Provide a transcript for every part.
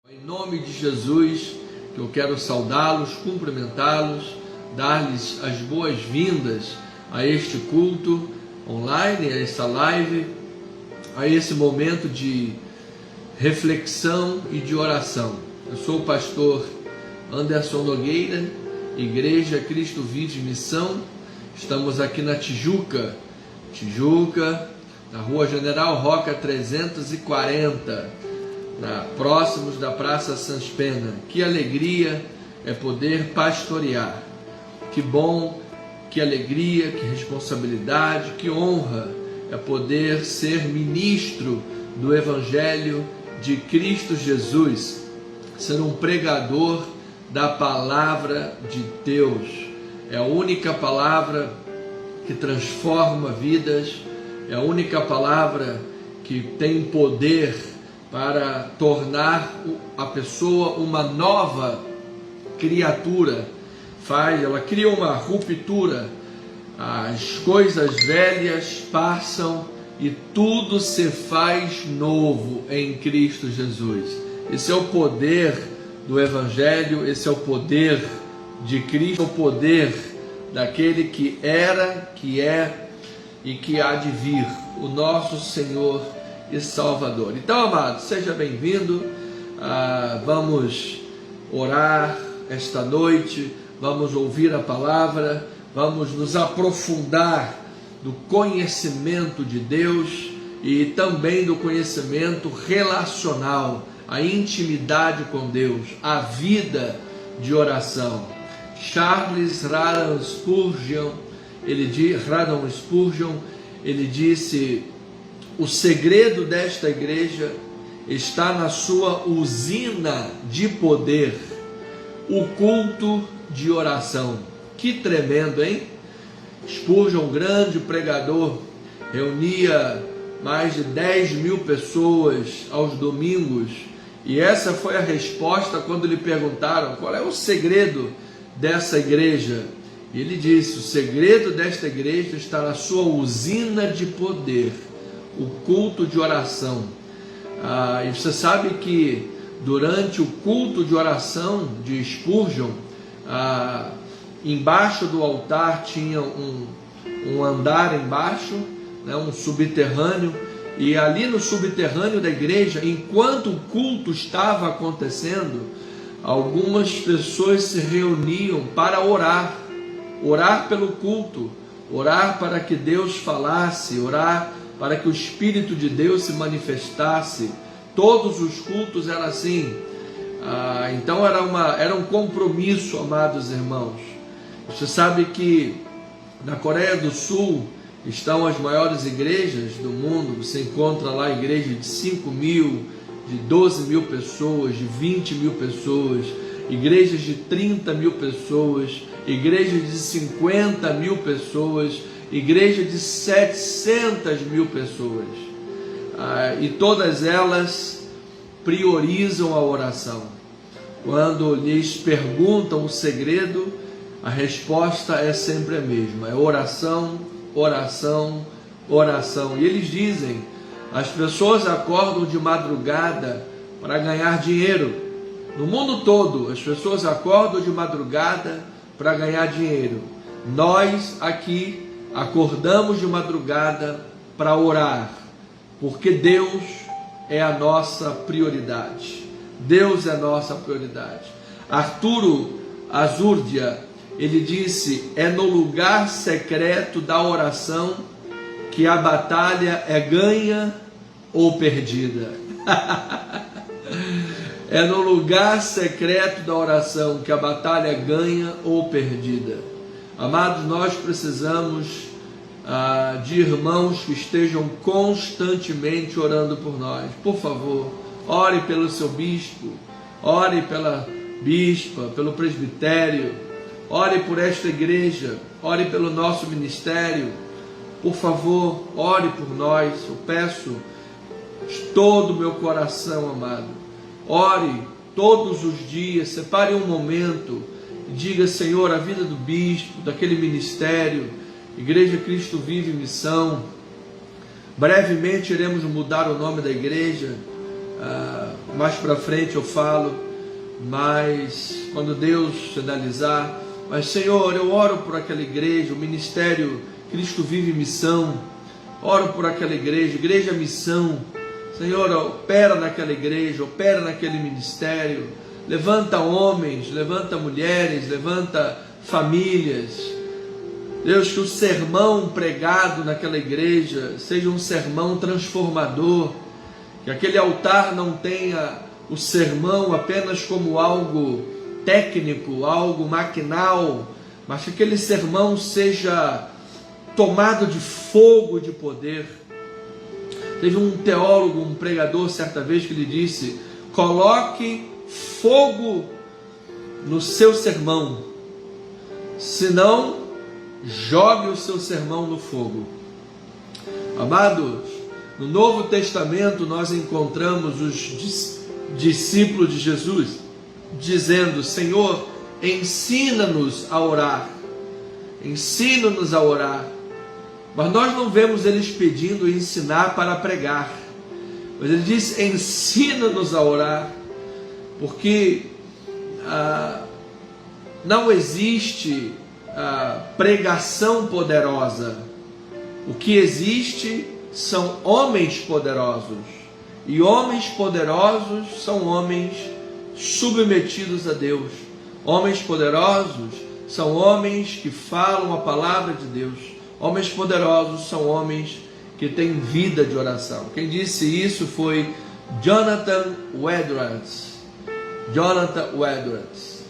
Em nome de Jesus, que eu quero saudá-los, cumprimentá-los, dar-lhes as boas-vindas a este culto online, a esta live, a esse momento de reflexão e de oração. Eu sou o pastor Anderson Nogueira, Igreja Cristo Vive Missão. Estamos aqui na Tijuca, na Rua General Roca 340, próximos da Praça Sans Pena. Que alegria é poder pastorear. Que bom, que alegria, que responsabilidade, que honra é poder ser ministro do Evangelho de Cristo Jesus, ser um pregador da palavra de Deus. É a única palavra que transforma vidas, é a única palavra que tem poder para tornar a pessoa uma nova criatura. Ela cria uma ruptura, as coisas velhas passam e tudo se faz novo em Cristo Jesus. Esse é o poder do Evangelho, esse é o poder de Cristo, o poder daquele que era, que é e que há de vir, o nosso Senhor e Salvador. Então, amado, seja bem-vindo. Vamos orar esta noite, vamos ouvir a palavra, vamos nos aprofundar do conhecimento de Deus e também do conhecimento relacional, a intimidade com Deus, a vida de oração. Charles Haddon Spurgeon, ele disse: o segredo desta igreja está na sua usina de poder, o culto de oração. Que tremendo, hein? Spurgeon, um grande pregador, reunia mais de 10 mil pessoas aos domingos, e essa foi a resposta quando lhe perguntaram qual é o segredo dessa igreja. Ele disse: o segredo desta igreja está na sua usina de poder, o culto de oração. E você sabe que durante o culto de oração de Spurgeon, embaixo do altar tinha um andar embaixo, né, um subterrâneo, e ali no subterrâneo da igreja, enquanto o culto estava acontecendo, algumas pessoas se reuniam para orar pelo culto, orar para que Deus falasse, orar para que o Espírito de Deus se manifestasse. Todos os cultos eram assim. Então era um compromisso, amados irmãos. Você sabe que na Coreia do Sul estão as maiores igrejas do mundo. Você encontra lá igrejas de 5 mil, de 12 mil pessoas, de 20 mil pessoas, igrejas de 30 mil pessoas, igrejas de 50 mil pessoas, igreja de 700 mil pessoas, e todas elas priorizam a oração. Quando lhes perguntam o segredo, a resposta é sempre a mesma: é oração, oração, oração. E eles dizem: as pessoas acordam de madrugada para ganhar dinheiro. No mundo todo, as pessoas acordam de madrugada para ganhar dinheiro. Nós aqui acordamos de madrugada para orar, porque Deus é a nossa prioridade. Deus é a nossa prioridade. Arturo Azurdia, ele disse: é no lugar secreto da oração que a batalha é ganha ou perdida. É no lugar secreto da oração que a batalha é ganha ou perdida. Amados, nós precisamos de irmãos que estejam constantemente orando por nós. Por favor, ore pelo seu bispo, ore pela bispa, pelo presbitério, ore por esta igreja, ore pelo nosso ministério. Por favor, ore por nós. Eu peço de todo o meu coração, amado. Ore todos os dias, separe um momento e diga: Senhor, a vida do bispo, daquele ministério, Igreja Cristo Vive Missão, brevemente iremos mudar o nome da igreja, mais para frente eu falo, mas quando Deus sinalizar. Mas Senhor, eu oro por aquela igreja, o ministério Cristo Vive Missão, oro por aquela igreja, Igreja Missão. Senhor, opera naquela igreja, opera naquele ministério, levanta homens, levanta mulheres, levanta famílias. Deus, que o sermão pregado naquela igreja seja um sermão transformador, que aquele altar não tenha o sermão apenas como algo técnico, algo maquinal, mas que aquele sermão seja tomado de fogo de poder. Teve um teólogo, um pregador, certa vez, que lhe disse: coloque fogo no seu sermão, senão jogue o seu sermão no fogo. Amados, no Novo Testamento nós encontramos os discípulos de Jesus dizendo: Senhor, ensina-nos a orar, ensina-nos a orar. Mas nós não vemos eles pedindo ensinar para pregar, mas ele diz: ensina-nos a orar, porque não existe pregação poderosa. O que existe são homens poderosos, e homens poderosos são homens submetidos a Deus. Homens poderosos são homens que falam a palavra de Deus. Homens poderosos são homens que têm vida de oração. Quem disse isso foi Jonathan Edwards. Jonathan Edwards.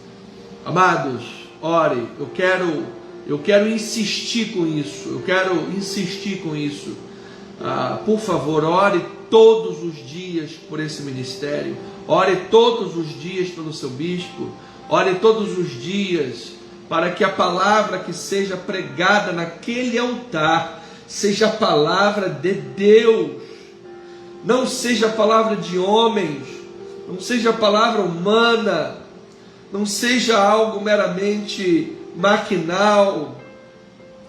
Amados, ore. Eu quero insistir com isso. Eu quero insistir com isso. Por favor, ore todos os dias por esse ministério. Ore todos os dias pelo seu bispo. Ore todos os dias para que a palavra que seja pregada naquele altar seja a palavra de Deus. Não seja a palavra de homens, não seja a palavra humana, não seja algo meramente maquinal,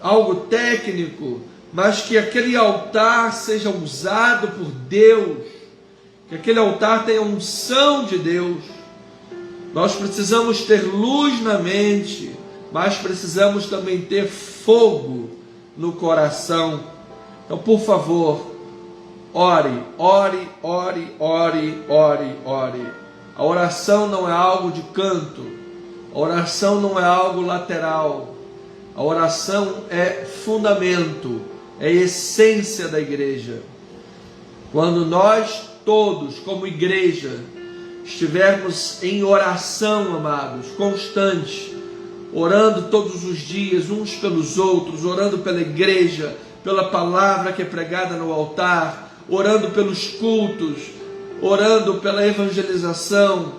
algo técnico, mas que aquele altar seja usado por Deus, que aquele altar tenha unção de Deus. Nós precisamos ter luz na mente, mas precisamos também ter fogo no coração. Então, por favor, ore, ore, ore, ore, ore, ore. A oração não é algo de canto, a oração não é algo lateral, a oração é fundamento, é essência da igreja. Quando nós todos, como igreja, estivermos em oração, amados, constante, orando todos os dias uns pelos outros, orando pela igreja, pela palavra que é pregada no altar, orando pelos cultos, orando pela evangelização,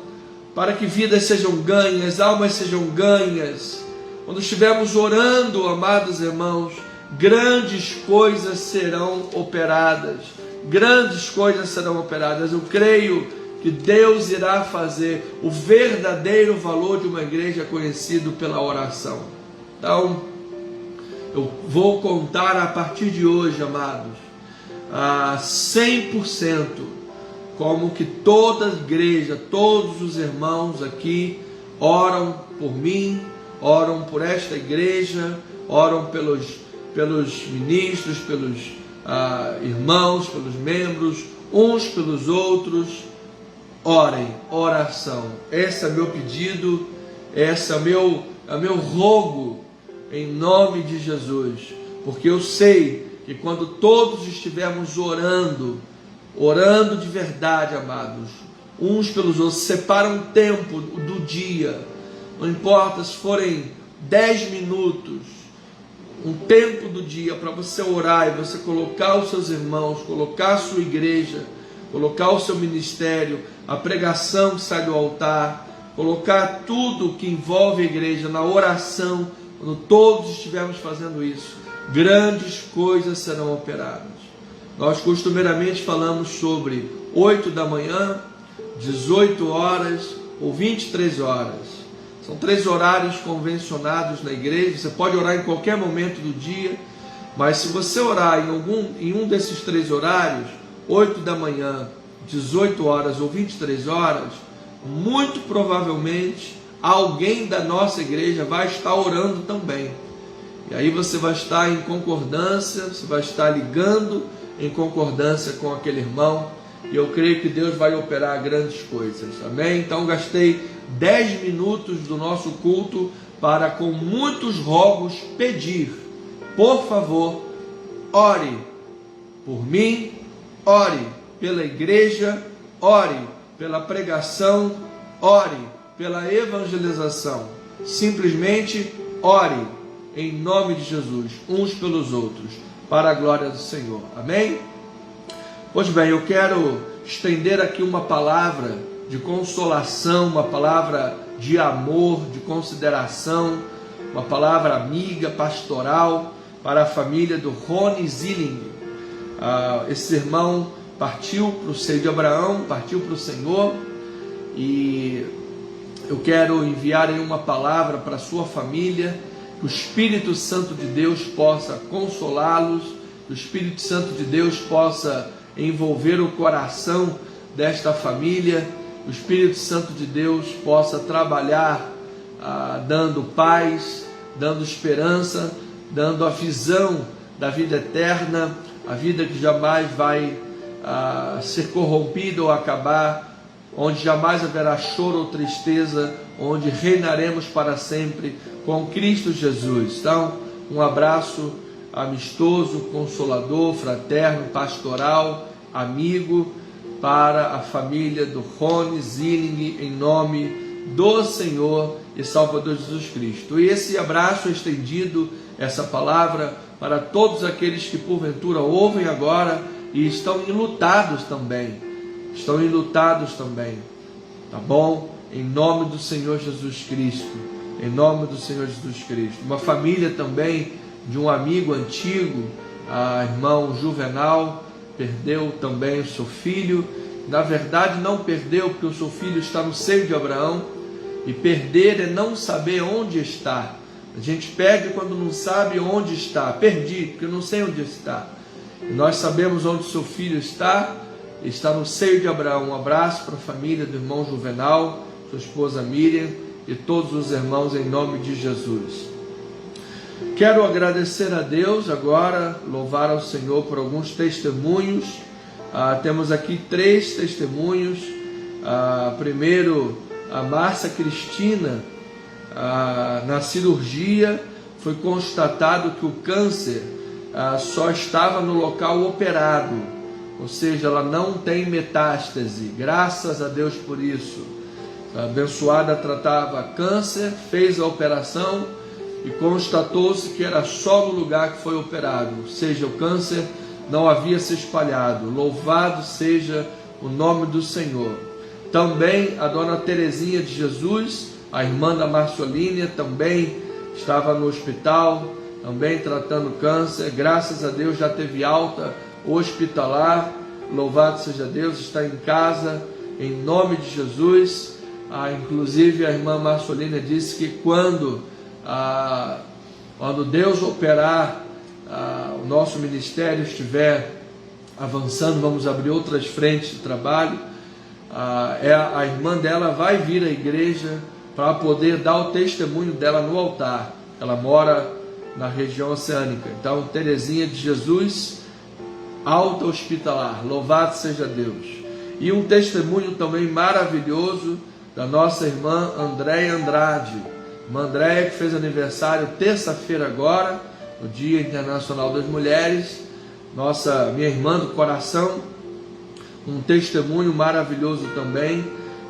para que vidas sejam ganhas, almas sejam ganhas. Quando estivermos orando, amados irmãos, grandes coisas serão operadas. Grandes coisas serão operadas. Eu creio que Deus irá fazer. O verdadeiro valor de uma igreja conhecido pela oração. Então, eu vou contar a partir de hoje, amados, 100%, como que toda a igreja, todos os irmãos aqui oram por mim, oram por esta igreja, oram pelos ministros, pelos irmãos, pelos membros, uns pelos outros. Orem, oração. Esse é meu pedido, esse é meu rogo, em nome de Jesus, porque eu sei que quando todos estivermos orando de verdade, amados, uns pelos outros, separa um tempo do dia, não importa se forem 10 minutos, um tempo do dia para você orar e você colocar os seus irmãos, colocar a sua igreja, colocar o seu ministério, a pregação que sai do altar, colocar tudo que envolve a igreja na oração. Quando todos estivermos fazendo isso, grandes coisas serão operadas. Nós costumeiramente falamos sobre 8 da manhã, 18 horas ou 23 horas. São 3 horários convencionados na igreja. Você pode orar em qualquer momento do dia, mas se você orar em um desses 3 horários, 8 da manhã, 18 horas ou 23 horas, muito provavelmente alguém da nossa igreja vai estar orando também. E aí você vai estar em concordância, você vai estar ligando em concordância com aquele irmão, e eu creio que Deus vai operar grandes coisas, amém? Então gastei 10 minutos do nosso culto para, com muitos rogos, pedir: por favor, ore por mim, ore pela igreja, ore pela pregação, ore pela evangelização. Simplesmente ore em nome de Jesus, uns pelos outros, para a glória do Senhor, amém? Pois bem, eu quero estender aqui uma palavra de consolação, uma palavra de amor, de consideração, uma palavra amiga, pastoral, para a família do Rony Zilling. Esse irmão partiu para o seio de Abraão, partiu para o Senhor, e eu quero enviar aí uma palavra para a sua família, que o Espírito Santo de Deus possa consolá-los, que o Espírito Santo de Deus possa envolver o coração desta família, que o Espírito Santo de Deus possa trabalhar dando paz, dando esperança, dando a visão da vida eterna, a vida que jamais vai ser corrompida ou acabar, onde jamais haverá choro ou tristeza, onde reinaremos para sempre com Cristo Jesus. Então, um abraço amistoso, consolador, fraterno, pastoral, amigo, para a família do Rony Zilling, em nome do Senhor e Salvador Jesus Cristo. E esse abraço estendido, essa palavra, para todos aqueles que porventura ouvem agora e estão enlutados também. Estão enlutados também, tá bom? Em nome do Senhor Jesus Cristo, em nome do Senhor Jesus Cristo. Uma família também de um amigo antigo, irmão Juvenal, perdeu também o seu filho. Na verdade não perdeu, porque o seu filho está no seio de Abraão, e perder é não saber onde está. A gente perde quando não sabe onde está. Perdi, porque eu não sei onde está. E nós sabemos onde seu filho está no seio de Abraão. Um abraço para a família do irmão Juvenal, sua esposa Miriam e todos os irmãos, em nome de Jesus. Quero agradecer a Deus agora, louvar ao Senhor por alguns testemunhos. Temos aqui 3 testemunhos. Primeiro, a Márcia Cristina, na cirurgia foi constatado que o câncer só estava no local operado, ou seja, ela não tem metástase. Graças a Deus por isso. A abençoada tratava câncer, fez a operação e constatou-se que era só no lugar que foi operado, ou seja, o câncer não havia se espalhado. Louvado seja o nome do Senhor. Também a dona Terezinha de Jesus, a irmã da Marcelínia, também estava no hospital, também tratando câncer. Graças a Deus já teve alta hospitalar. Louvado seja Deus, está em casa, em nome de Jesus. Inclusive a irmã Marcelínia disse que quando Deus operar, o nosso ministério estiver avançando, vamos abrir outras frentes de trabalho, a irmã dela vai vir à igreja para poder dar o testemunho dela no altar. Ela mora na região oceânica. Então, Terezinha de Jesus, alta hospitalar, louvado seja Deus. E um testemunho também maravilhoso da nossa irmã Andréia Andrade. Irmã Andréia, que fez aniversário terça-feira agora, no Dia Internacional das Mulheres, minha irmã do coração, um testemunho maravilhoso também.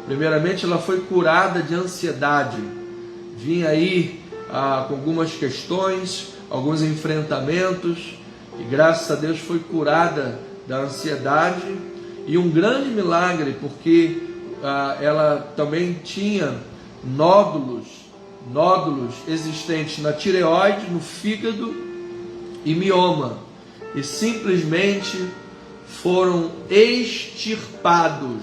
Primeiramente, ela foi curada de ansiedade, vinha aí com algumas questões, alguns enfrentamentos, e graças a Deus foi curada da ansiedade, e um grande milagre, porque ela também tinha nódulos existentes na tireoide, no fígado e mioma, e simplesmente foram extirpados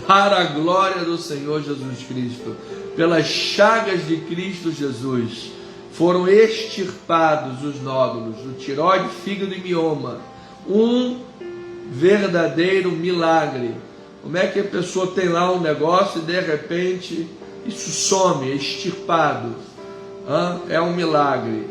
para a glória do Senhor Jesus Cristo. Pelas chagas de Cristo Jesus foram extirpados os nódulos do tireoide, fígado e mioma. Um verdadeiro milagre. Como é que a pessoa tem lá um negócio e de repente isso some, é extirpado? É um milagre,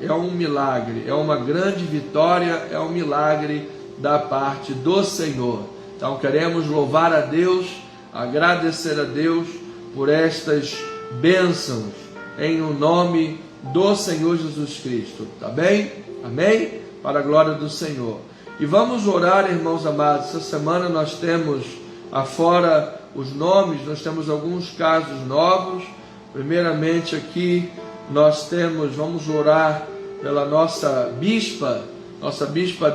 é uma grande vitória, é um milagre da parte do Senhor. Então queremos louvar a Deus, agradecer a Deus por estas bênçãos, em o nome do Senhor Jesus Cristo, tá bem? Amém? Para a glória do Senhor. E vamos orar, irmãos amados. Essa semana nós temos, afora os nomes, nós temos alguns casos novos. Primeiramente aqui nós vamos orar pela nossa bispa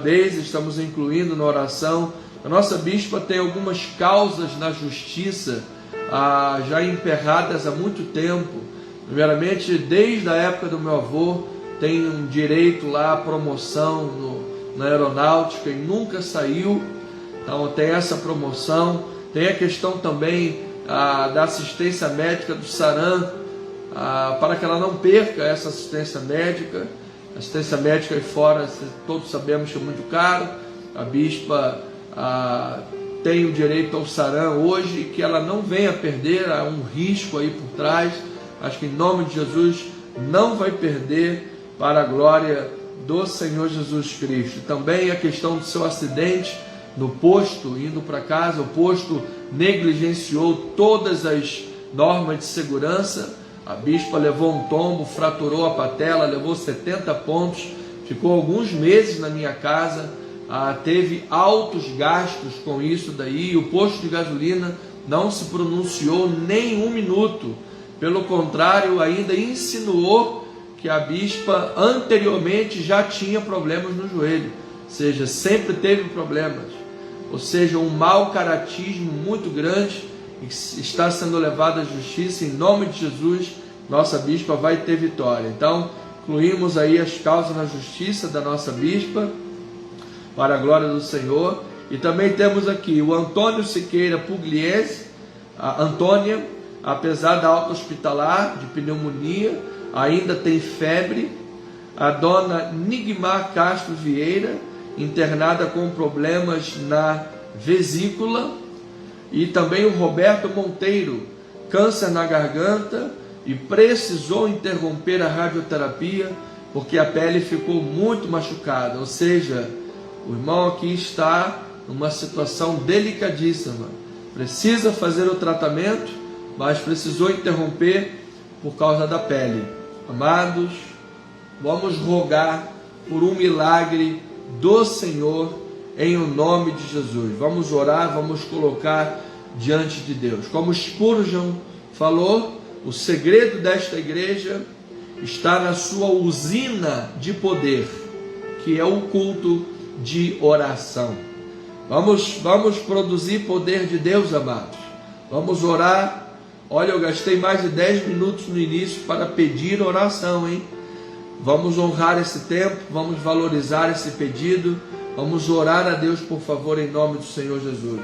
Deise, estamos incluindo na oração. A nossa bispa tem algumas causas na justiça, já emperradas há muito tempo. Primeiramente, desde a época do meu avô, tem um direito lá à promoção na aeronáutica e nunca saiu. Então tem essa promoção. Tem a questão também da assistência médica do Saram, para que ela não perca essa assistência médica. A assistência médica aí fora, todos sabemos que é muito caro. A bispa tem o direito ao Saram hoje, que ela não venha perder, há um risco aí por trás. Acho que em nome de Jesus não vai perder, para a glória do Senhor Jesus Cristo. Também a questão do seu acidente no posto, indo para casa, o posto negligenciou todas as normas de segurança. A bispa levou um tombo, fraturou a patela, levou 70 pontos, ficou alguns meses na minha casa, teve altos gastos com isso daí. O posto de gasolina não se pronunciou nem um minuto, pelo contrário, ainda insinuou que a bispa anteriormente já tinha problemas no joelho, ou seja, sempre teve problemas, ou seja, um mau caratismo muito grande, que está sendo levado à justiça. Em nome de Jesus, nossa bispa vai ter vitória. Então, incluímos aí as causas na justiça da nossa bispa, para a glória do Senhor. E também temos aqui o Antônio Siqueira Pugliese, a Antônia, apesar da alta hospitalar de pneumonia, ainda tem febre. A dona Nigmar Castro Vieira, internada com problemas na vesícula. E também o Roberto Monteiro, câncer na garganta, e precisou interromper a radioterapia porque a pele ficou muito machucada. Ou seja, o irmão aqui está numa situação delicadíssima, precisa fazer o tratamento, mas precisou interromper por causa da pele. Amados, vamos rogar por um milagre do Senhor em o nome de Jesus. Vamos orar, vamos colocar diante de Deus. Como Spurgeon falou, o segredo desta igreja está na sua usina de poder, que é o culto de oração. Vamos produzir poder de Deus, amados. Vamos orar. Olha, eu gastei mais de 10 minutos no início para pedir oração, hein? Vamos honrar esse tempo, vamos valorizar esse pedido, vamos orar a Deus, por favor, em nome do Senhor Jesus.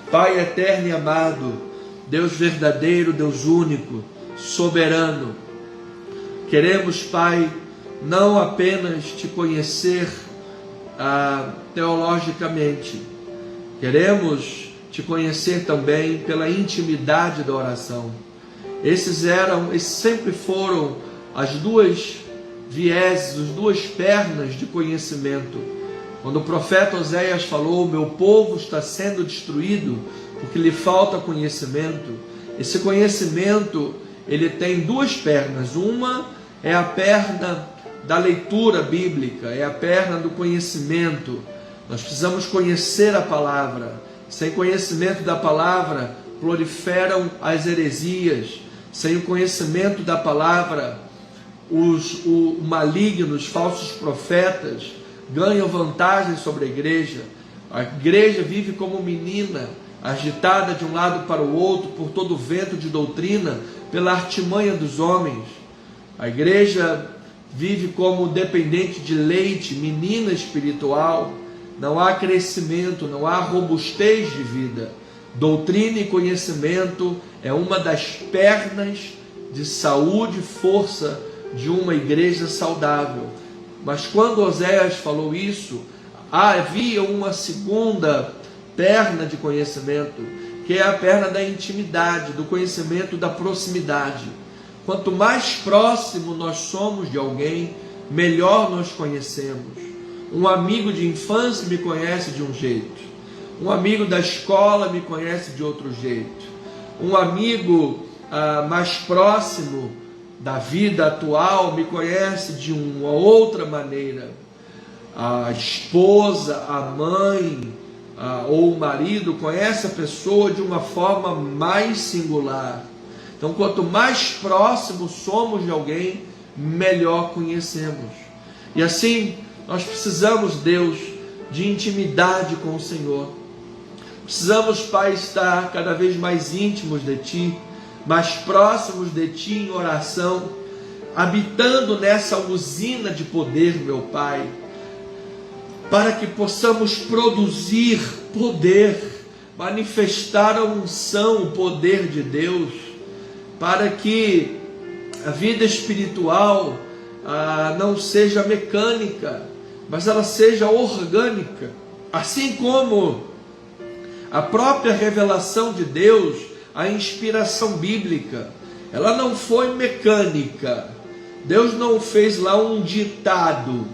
Pai eterno e amado, Deus verdadeiro, Deus único, soberano, queremos, Pai, não apenas te conhecer teologicamente, queremos te conhecer também pela intimidade da oração. Esses sempre foram as duas vieses, as duas pernas de conhecimento. Quando o profeta Oséias falou: meu povo está sendo destruído porque lhe falta conhecimento, esse conhecimento, ele tem duas pernas. Uma é a perna da leitura bíblica, é a perna do conhecimento. Nós precisamos conhecer a palavra. Sem conhecimento da palavra, proliferam as heresias. Sem o conhecimento da palavra, os malignos, falsos profetas, ganham vantagem sobre a igreja. A igreja vive como menina, agitada de um lado para o outro, por todo o vento de doutrina, pela artimanha dos homens. A igreja vive como dependente de leite, menina espiritual. Não há crescimento, não há robustez de vida. Doutrina e conhecimento é uma das pernas de saúde e força de uma igreja saudável. Mas quando Oséias falou isso, havia uma segunda perna de conhecimento, que é a perna da intimidade, do conhecimento, da proximidade. Quanto mais próximo nós somos de alguém, melhor nós conhecemos. Um amigo de infância me conhece de um jeito, um amigo da escola me conhece de outro jeito, um amigo mais próximo da vida atual me conhece de uma outra maneira. A esposa, a mãe ou o marido conhece a pessoa de uma forma mais singular. Então, quanto mais próximos somos de alguém, melhor conhecemos. E assim, nós precisamos, Deus, de intimidade com o Senhor. Precisamos, Pai, estar cada vez mais íntimos de Ti, mais próximos de Ti em oração, habitando nessa usina de poder, meu Pai, para que possamos produzir poder, manifestar a unção, o poder de Deus, para que a vida espiritual não seja mecânica, mas ela seja orgânica. Assim como a própria revelação de Deus, a inspiração bíblica, ela não foi mecânica. Deus não fez lá um ditado,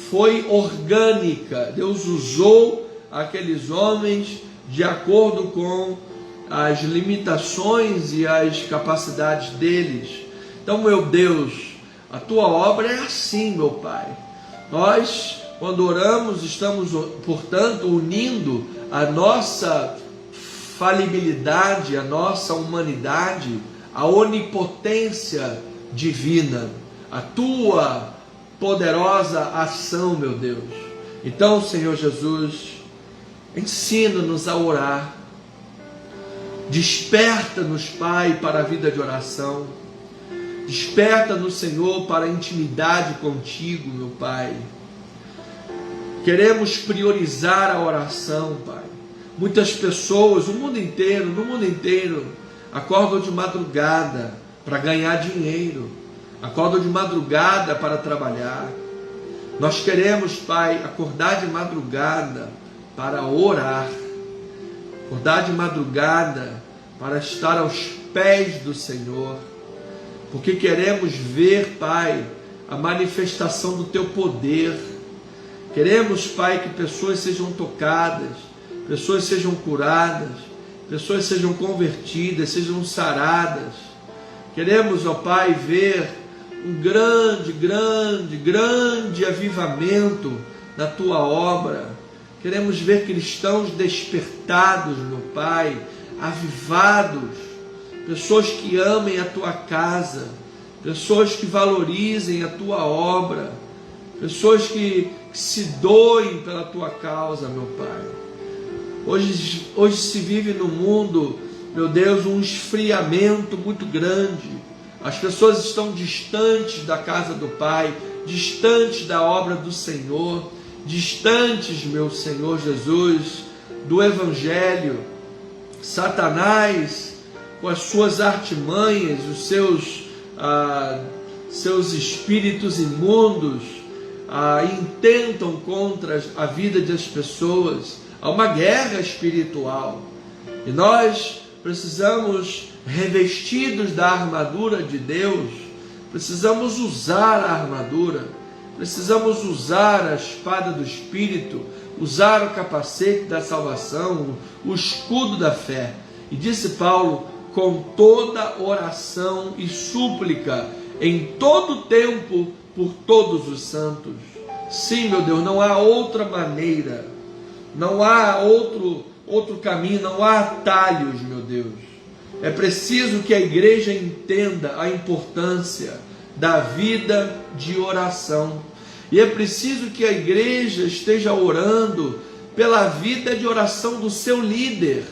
foi orgânica. Deus usou aqueles homens de acordo com as limitações e as capacidades deles. Então, meu Deus, a Tua obra é assim, meu Pai. Nós, quando oramos, estamos, portanto, unindo a nossa falibilidade, a nossa humanidade, a onipotência divina, a Tua poderosa ação, meu Deus. Então, Senhor Jesus, ensina-nos a orar, desperta-nos, Pai, para a vida de oração, desperta-nos, Senhor, para a intimidade contigo, meu Pai. Queremos priorizar a oração, Pai. Muitas pessoas, no mundo inteiro, acordam de madrugada para ganhar dinheiro, acordam de madrugada para trabalhar. Nós queremos, Pai, acordar de madrugada para orar, acordar de madrugada para estar aos pés do Senhor, porque queremos ver, Pai, a manifestação do Teu poder. Queremos, Pai, que pessoas sejam tocadas, pessoas sejam curadas, pessoas sejam convertidas, sejam saradas. Queremos, ó Pai, ver um grande avivamento da Tua obra. Queremos ver cristãos despertados, meu Pai, avivados, pessoas que amem a Tua casa, pessoas que valorizem a Tua obra, pessoas que se doem pela Tua causa, meu Pai. Hoje se vive no mundo, meu Deus, um esfriamento muito grande. As pessoas estão distantes da casa do Pai, distantes da obra do Senhor, distantes, meu Senhor Jesus, do Evangelho. Satanás, com as suas artimanhas, os seus espíritos imundos, intentam contra a vida das pessoas. Há uma guerra espiritual e nós precisamos, revestidos da armadura de Deus, precisamos usar a armadura, precisamos usar a espada do Espírito, usar o capacete da salvação, o escudo da fé. E disse Paulo, com toda oração e súplica, em todo tempo, por todos os santos. Sim, meu Deus, não há outra maneira, não há outro caminho, não há atalhos, meu Deus. É preciso que a igreja entenda a importância da vida de oração. E é preciso que a igreja esteja orando pela vida de oração do seu líder.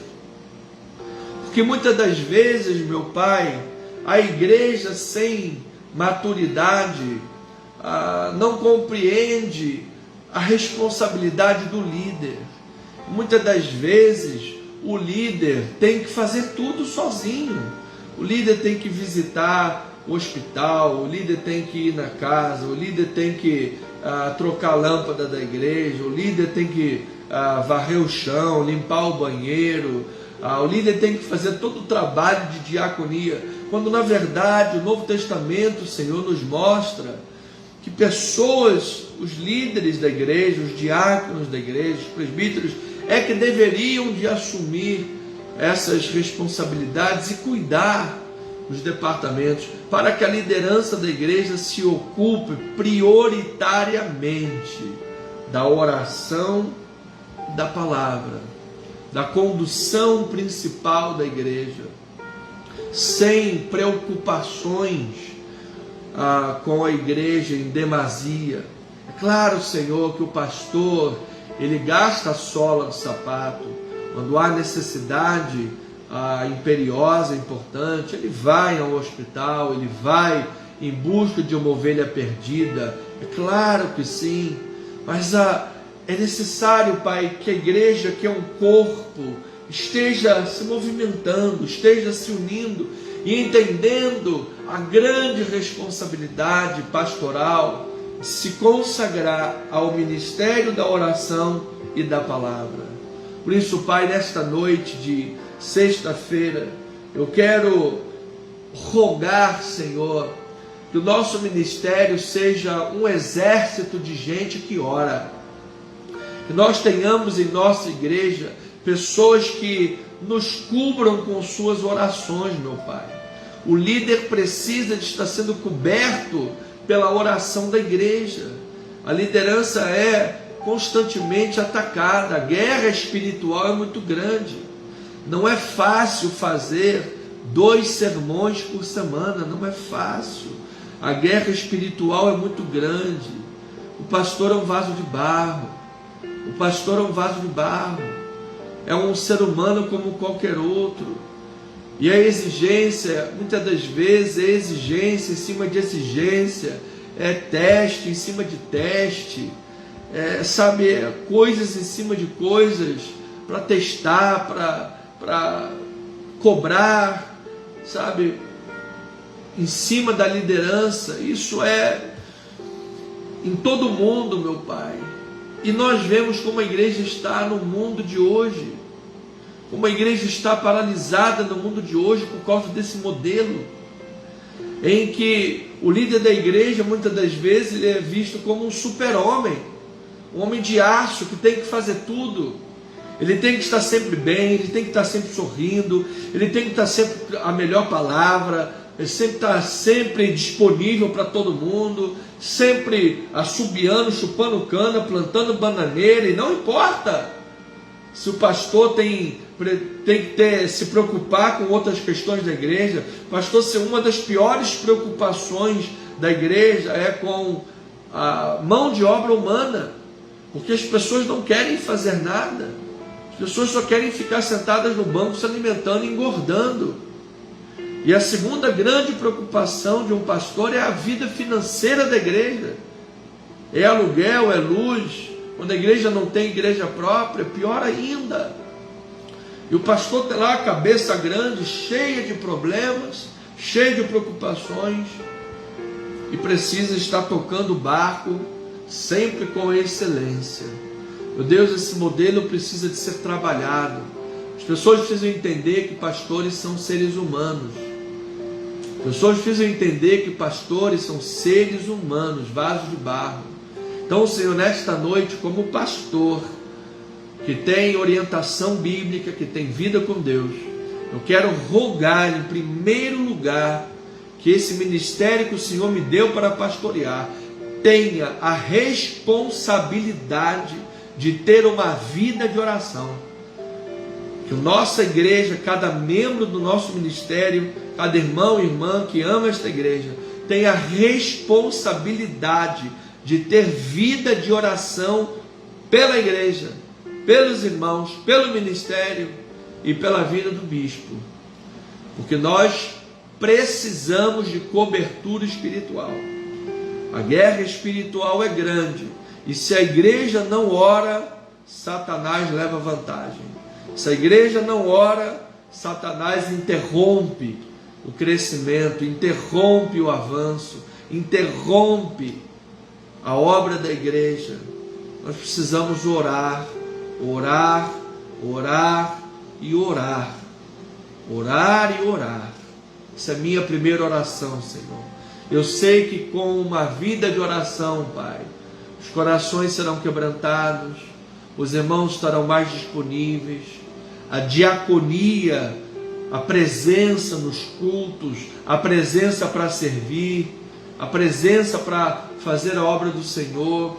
Porque muitas das vezes, meu Pai, a igreja sem maturidade não compreende a responsabilidade do líder. Muitas das vezes o líder tem que fazer tudo sozinho. O líder tem que visitar o hospital, o líder tem que ir na casa, o líder tem que trocar a lâmpada da igreja, o líder tem que varrer o chão, limpar o banheiro. O líder tem que fazer todo o trabalho de diaconia, quando na verdade o Novo Testamento, o Senhor nos mostra que pessoas, os líderes da igreja, os diáconos da igreja, os presbíteros, é que deveriam de assumir essas responsabilidades e cuidar dos departamentos, para que a liderança da igreja se ocupe prioritariamente da oração, da palavra, da condução principal da igreja, sem preocupações com a igreja em demasia. É claro, Senhor, que o pastor, ele gasta a sola do sapato, quando há necessidade imperiosa, importante, ele vai ao hospital, ele vai em busca de uma ovelha perdida. É claro que sim, mas é necessário, Pai, que a igreja, que é um corpo, esteja se movimentando, esteja se unindo e entendendo a grande responsabilidade pastoral de se consagrar ao ministério da oração e da palavra. Por isso, Pai, nesta noite de sexta-feira, eu quero rogar, Senhor, que o nosso ministério seja um exército de gente que ora. Que nós tenhamos em nossa igreja pessoas que nos cubram com suas orações, meu Pai. O líder precisa de estar sendo coberto pela oração da igreja. A liderança é constantemente atacada, a guerra espiritual é muito grande. Não é fácil fazer 2 sermões por semana, não é fácil. A guerra espiritual é muito grande. O pastor é um vaso de barro. O pastor é um vaso de barro. É um ser humano como qualquer outro. E a exigência, muitas das vezes, é exigência em cima de exigência, é teste em cima de teste, coisas em cima de coisas, para testar, para cobrar, em cima da liderança. Isso é em todo mundo, meu Pai. E nós vemos como a igreja está no mundo de hoje, como a igreja está paralisada no mundo de hoje por causa desse modelo, em que o líder da igreja, muitas das vezes, ele é visto como um super-homem, um homem de aço que tem que fazer tudo. Ele tem que estar sempre bem, ele tem que estar sempre sorrindo, ele tem que estar sempre a melhor palavra, ele sempre está sempre disponível para todo mundo, sempre assobiando, chupando cana, plantando bananeira, e não importa se o pastor tem que se preocupar com outras questões da igreja. Pastor, se uma das piores preocupações da igreja é com a mão de obra humana, porque as pessoas não querem fazer nada, as pessoas só querem ficar sentadas no banco se alimentando e engordando. E a segunda grande preocupação de um pastor é a vida financeira da igreja, é aluguel, é luz. Quando a igreja não tem igreja própria, pior ainda. E o pastor tem lá a cabeça grande, cheia de problemas, cheia de preocupações, e precisa estar tocando o barco sempre com excelência. Meu Deus, esse modelo precisa de ser trabalhado. As pessoas precisam entender que pastores são seres humanos. As pessoas precisam entender que pastores são seres humanos, vasos de barro. Então, Senhor, nesta noite, como pastor que tem orientação bíblica, que tem vida com Deus, eu quero rogar em primeiro lugar que esse ministério que o Senhor me deu para pastorear tenha a responsabilidade de ter uma vida de oração. Que a nossa igreja, cada membro do nosso ministério, cada irmão e irmã que ama esta igreja, tenha a responsabilidade de ter vida de oração pela igreja, pelos irmãos, pelo ministério e pela vida do bispo. Porque nós precisamos de cobertura espiritual. A guerra espiritual é grande, e se a igreja não ora, Satanás leva vantagem. Se a igreja não ora, Satanás interrompe o crescimento, interrompe o avanço, interrompe a obra da igreja. Nós precisamos orar, orar, orar e orar. Orar e orar. Essa é a minha primeira oração, Senhor. Eu sei que com uma vida de oração, Pai, os corações serão quebrantados, os irmãos estarão mais disponíveis, a diaconia, a presença nos cultos, a presença para servir, a presença para fazer a obra do Senhor,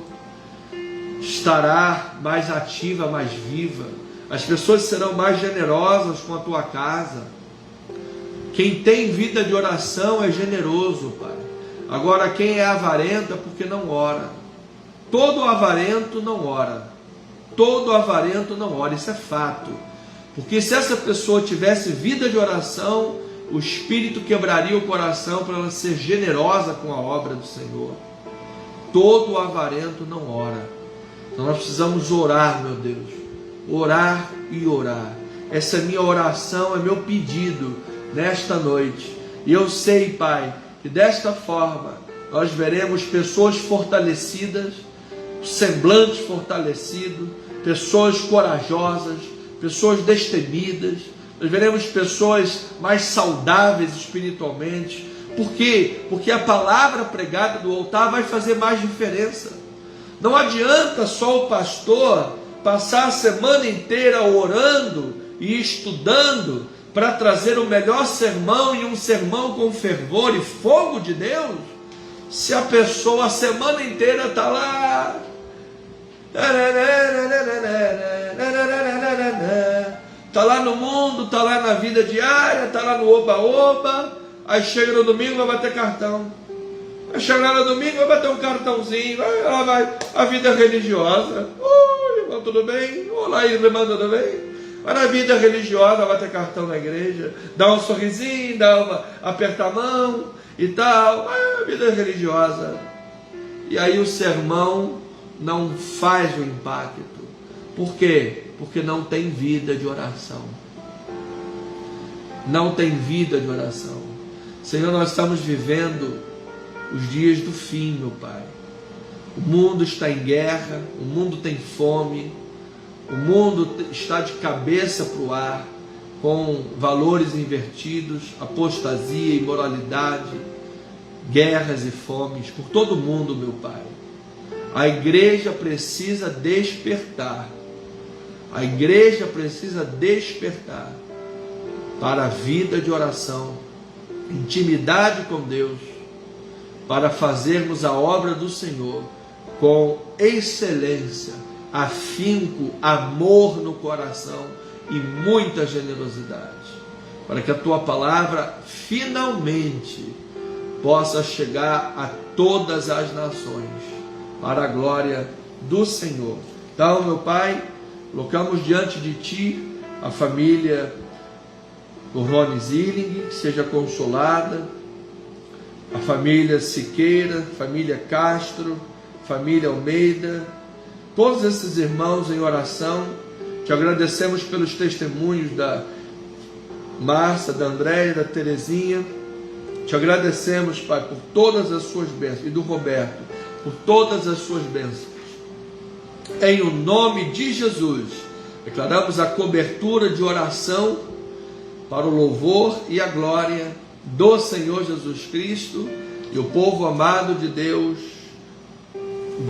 estará mais ativa, mais viva. As pessoas serão mais generosas com a tua casa. Quem tem vida de oração é generoso, Pai. Agora, quem é avarento é porque não ora. Todo avarento não ora. Todo avarento não ora, isso é fato. Porque se essa pessoa tivesse vida de oração, o Espírito quebraria o coração para ela ser generosa com a obra do Senhor. Todo avarento não ora. Então nós precisamos orar, meu Deus. Orar e orar. Essa é minha oração, é meu pedido nesta noite. E eu sei, Pai, que desta forma nós veremos pessoas fortalecidas, semblantes fortalecidos, pessoas corajosas, pessoas destemidas. Nós veremos pessoas mais saudáveis espiritualmente. Por quê? Porque a palavra pregada do altar vai fazer mais diferença. Não adianta só o pastor passar a semana inteira orando e estudando para trazer o melhor sermão e um sermão com fervor e fogo de Deus, se a pessoa a semana inteira está lá, está lá no mundo, está lá na vida diária, está lá no oba-oba, aí chega no domingo vai bater cartão. Vai chegar no domingo, vai bater um cartãozinho, ela vai, a vida religiosa. Oi, irmão, tudo bem? Olá, irmã, tudo bem? Vai na vida religiosa, vai bater cartão na igreja, dá um sorrisinho, aperta a mão e tal. A vida religiosa. E aí o sermão não faz o impacto. Por quê? Porque não tem vida de oração. Não tem vida de oração. Senhor, nós estamos vivendo os dias do fim, meu Pai. O mundo está em guerra, o mundo tem fome, o mundo está de cabeça para o ar, com valores invertidos, apostasia, imoralidade, guerras e fomes por todo o mundo, meu Pai. A igreja precisa despertar. A igreja precisa despertar para a vida de oração, intimidade com Deus, para fazermos a obra do Senhor com excelência, afinco, amor no coração e muita generosidade, para que a tua palavra finalmente possa chegar a todas as nações, para a glória do Senhor. Então, meu Pai, colocamos diante de Ti a família do Rony Zilling, que seja consolada, a família Siqueira, família Castro, família Almeida, todos esses irmãos em oração. Te agradecemos pelos testemunhos da Márcia, da Andréia, da Terezinha. Te agradecemos, Pai, por todas as suas bênçãos, e do Roberto, por todas as suas bênçãos. Em o nome de Jesus, declaramos a cobertura de oração para o louvor e a glória do Senhor Jesus Cristo, e o povo amado de Deus,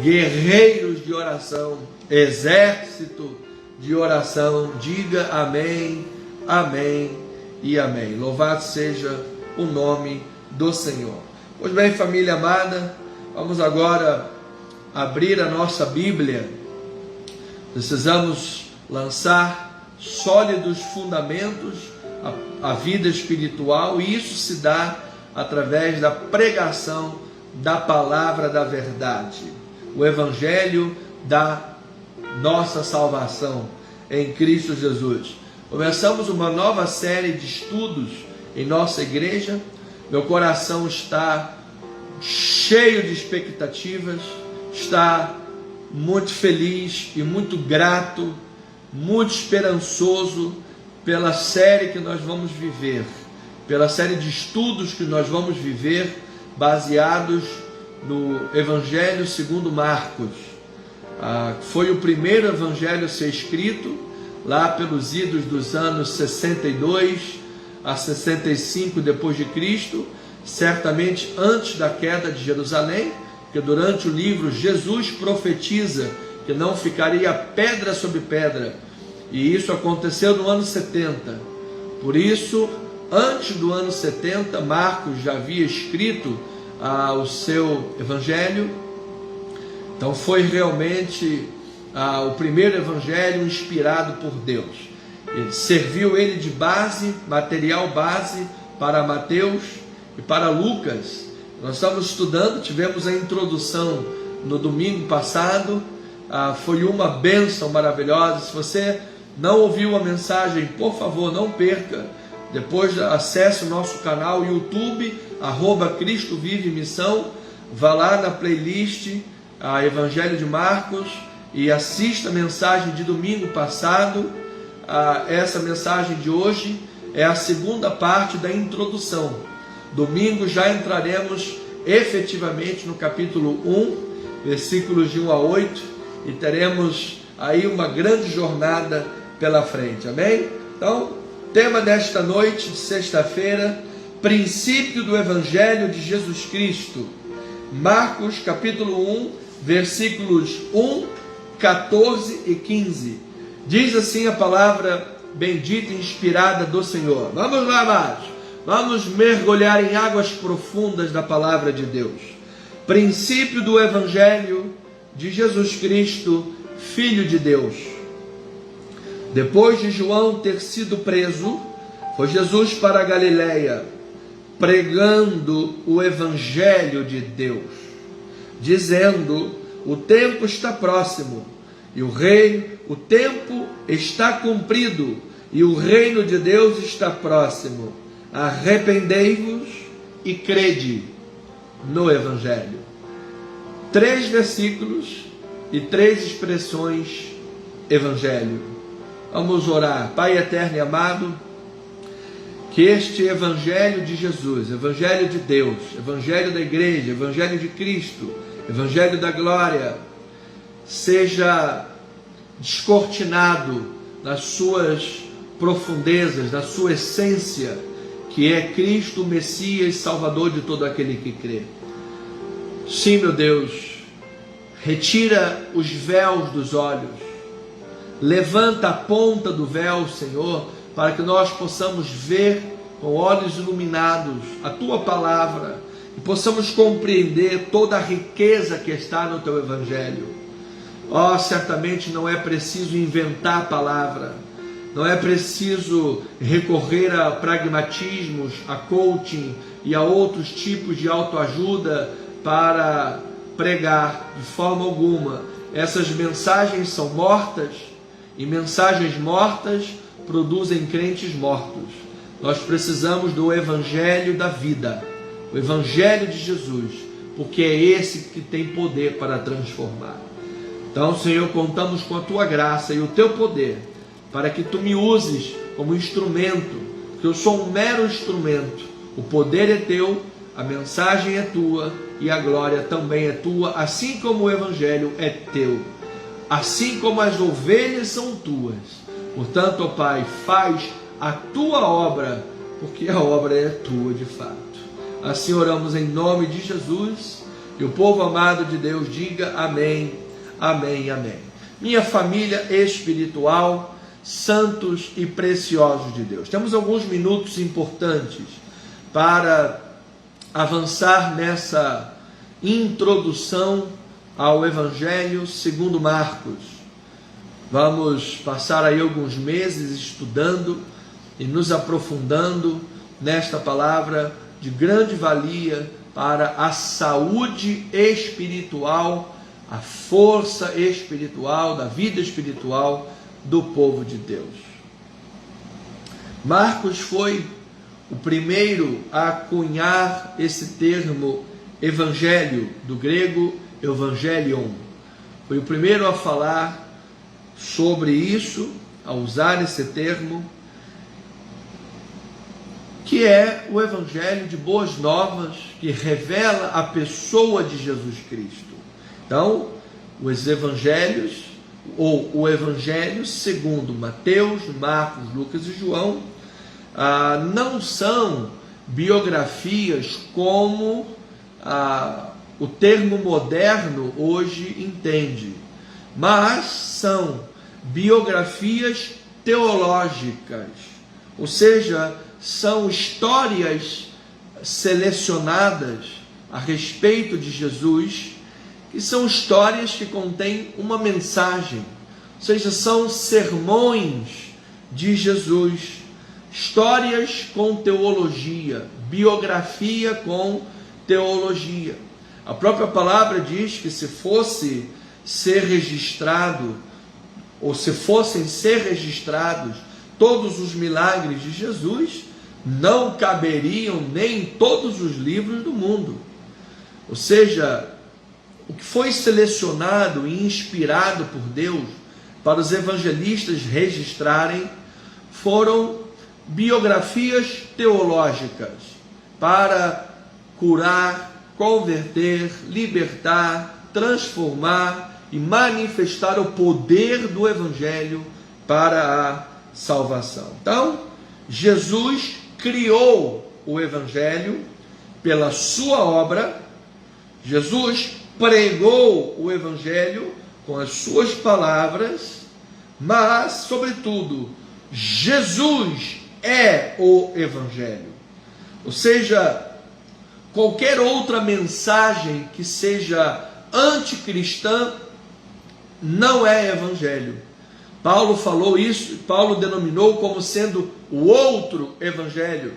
guerreiros de oração, exército de oração, diga amém, amém e amém. Louvado seja o nome do Senhor. Pois bem, família amada, vamos agora abrir a nossa Bíblia. Precisamos lançar sólidos fundamentos à vida espiritual, e isso se dá através da pregação da palavra da verdade, o Evangelho da nossa salvação em Cristo Jesus. Começamos uma nova série de estudos em nossa igreja. Meu coração está cheio de expectativas, está muito feliz e muito grato, muito esperançoso pela série que nós vamos viver, pela série de estudos que nós vamos viver, baseados no Evangelho segundo Marcos. Foi o primeiro evangelho a ser escrito, lá pelos idos dos anos 62 a 65 depois de Cristo, certamente antes da queda de Jerusalém, porque durante o livro Jesus profetiza que não ficaria pedra sobre pedra, e isso aconteceu no ano 70. Por isso, antes do ano 70, Marcos já havia escrito o seu evangelho. Então foi realmente o primeiro evangelho inspirado por Deus. Serviu ele de base, material base para Mateus e para Lucas. Nós estamos estudando, tivemos a introdução no domingo passado, foi uma bênção maravilhosa. Se você não ouviu a mensagem, por favor, não perca. Depois acesse o nosso canal YouTube, @Cristo Vive Missão, vá lá na playlist Evangelho de Marcos e assista a mensagem de domingo passado. Essa mensagem de hoje é a segunda parte da introdução. Domingo já entraremos efetivamente no capítulo 1, versículos de 1 a 8, e teremos aí uma grande jornada pela frente, amém? Então, tema desta noite de sexta-feira: princípio do Evangelho de Jesus Cristo. Marcos capítulo 1, versículos 1, 14 e 15. Diz assim a palavra bendita e inspirada do Senhor. Vamos lá, amados. Vamos mergulhar em águas profundas da palavra de Deus. Princípio do Evangelho de Jesus Cristo, Filho de Deus. Depois de João ter sido preso, foi Jesus para a Galileia, pregando o Evangelho de Deus, dizendo: o tempo está próximo, e o tempo está cumprido, e o reino de Deus está próximo. Arrependei-vos e crede no Evangelho. 3 versículos e 3 expressões Evangelho. Vamos orar. Pai eterno e amado, que este Evangelho de Jesus, Evangelho de Deus, Evangelho da Igreja, Evangelho de Cristo, Evangelho da Glória, seja descortinado nas suas profundezas, na sua essência, que é Cristo, Messias, Salvador de todo aquele que crê. Sim, meu Deus, retira os véus dos olhos, levanta a ponta do véu, Senhor, para que nós possamos ver com olhos iluminados a Tua palavra e possamos compreender toda a riqueza que está no Teu Evangelho. Certamente não é preciso inventar a palavra, não é preciso recorrer a pragmatismos, a coaching e a outros tipos de autoajuda para pregar, de forma alguma. Essas mensagens são mortas, e mensagens mortas produzem crentes mortos. Nós precisamos do Evangelho da vida, o Evangelho de Jesus, porque é esse que tem poder para transformar. Então, Senhor, contamos com a Tua graça e o Teu poder, para que Tu me uses como instrumento, porque eu sou um mero instrumento. O poder é Teu, a mensagem é Tua e a glória também é Tua, assim como o Evangelho é Teu, assim como as ovelhas são Tuas. Portanto, ó Pai, faz a Tua obra, porque a obra é Tua de fato. Assim oramos em nome de Jesus, e o povo amado de Deus diga amém, amém, amém. Minha família espiritual, santos e preciosos de Deus, temos alguns minutos importantes para avançar nessa introdução ao Evangelho segundo Marcos. Vamos passar aí alguns meses estudando e nos aprofundando nesta palavra de grande valia para a saúde espiritual, a força espiritual, da vida espiritual do povo de Deus. Marcos foi o primeiro a cunhar esse termo evangelho, do grego evangelion. Foi o primeiro a falar sobre isso, a usar esse termo, que é o evangelho de boas novas, que revela a pessoa de Jesus Cristo. Então, os evangelhos, ou o evangelho segundo Mateus, Marcos, Lucas e João, não são biografias como o termo moderno hoje entende, mas são biografias teológicas, ou seja, são histórias selecionadas a respeito de Jesus, que são histórias que contêm uma mensagem, ou seja, são sermões de Jesus, histórias com teologia, biografia com teologia. A própria palavra diz que se fosse ser registrado, ou se fossem ser registrados todos os milagres de Jesus, não caberiam nem em todos os livros do mundo. Ou seja, o que foi selecionado e inspirado por Deus para os evangelistas registrarem foram biografias teológicas para curar, converter, libertar, transformar e manifestar o poder do Evangelho para a salvação. Então, Jesus criou o Evangelho pela sua obra, Jesus pregou o Evangelho com as suas palavras, mas, sobretudo, Jesus é o Evangelho. Ou seja, qualquer outra mensagem que seja anticristã não é Evangelho. Paulo falou isso, Paulo denominou como sendo o outro Evangelho,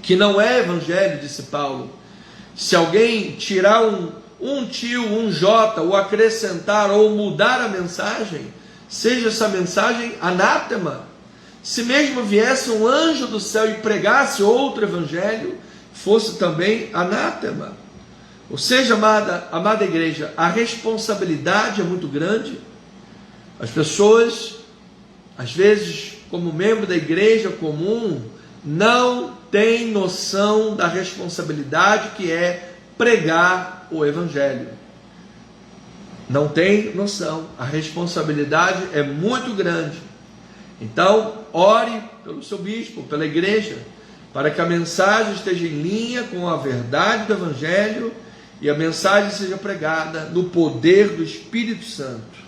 que não é Evangelho, disse Paulo. Se alguém tirar um tio, um J, ou acrescentar ou mudar a mensagem, seja essa mensagem anátema. Se mesmo viesse um anjo do céu e pregasse outro evangelho, fosse também anátema. Ou seja, amada igreja, a responsabilidade é muito grande. As pessoas, às vezes, como membro da igreja comum, não têm noção da responsabilidade que é pregar o evangelho. Não tem noção. A responsabilidade é muito grande. Então, ore pelo seu bispo, pela igreja, para que a mensagem esteja em linha com a verdade do Evangelho e a mensagem seja pregada no poder do Espírito Santo.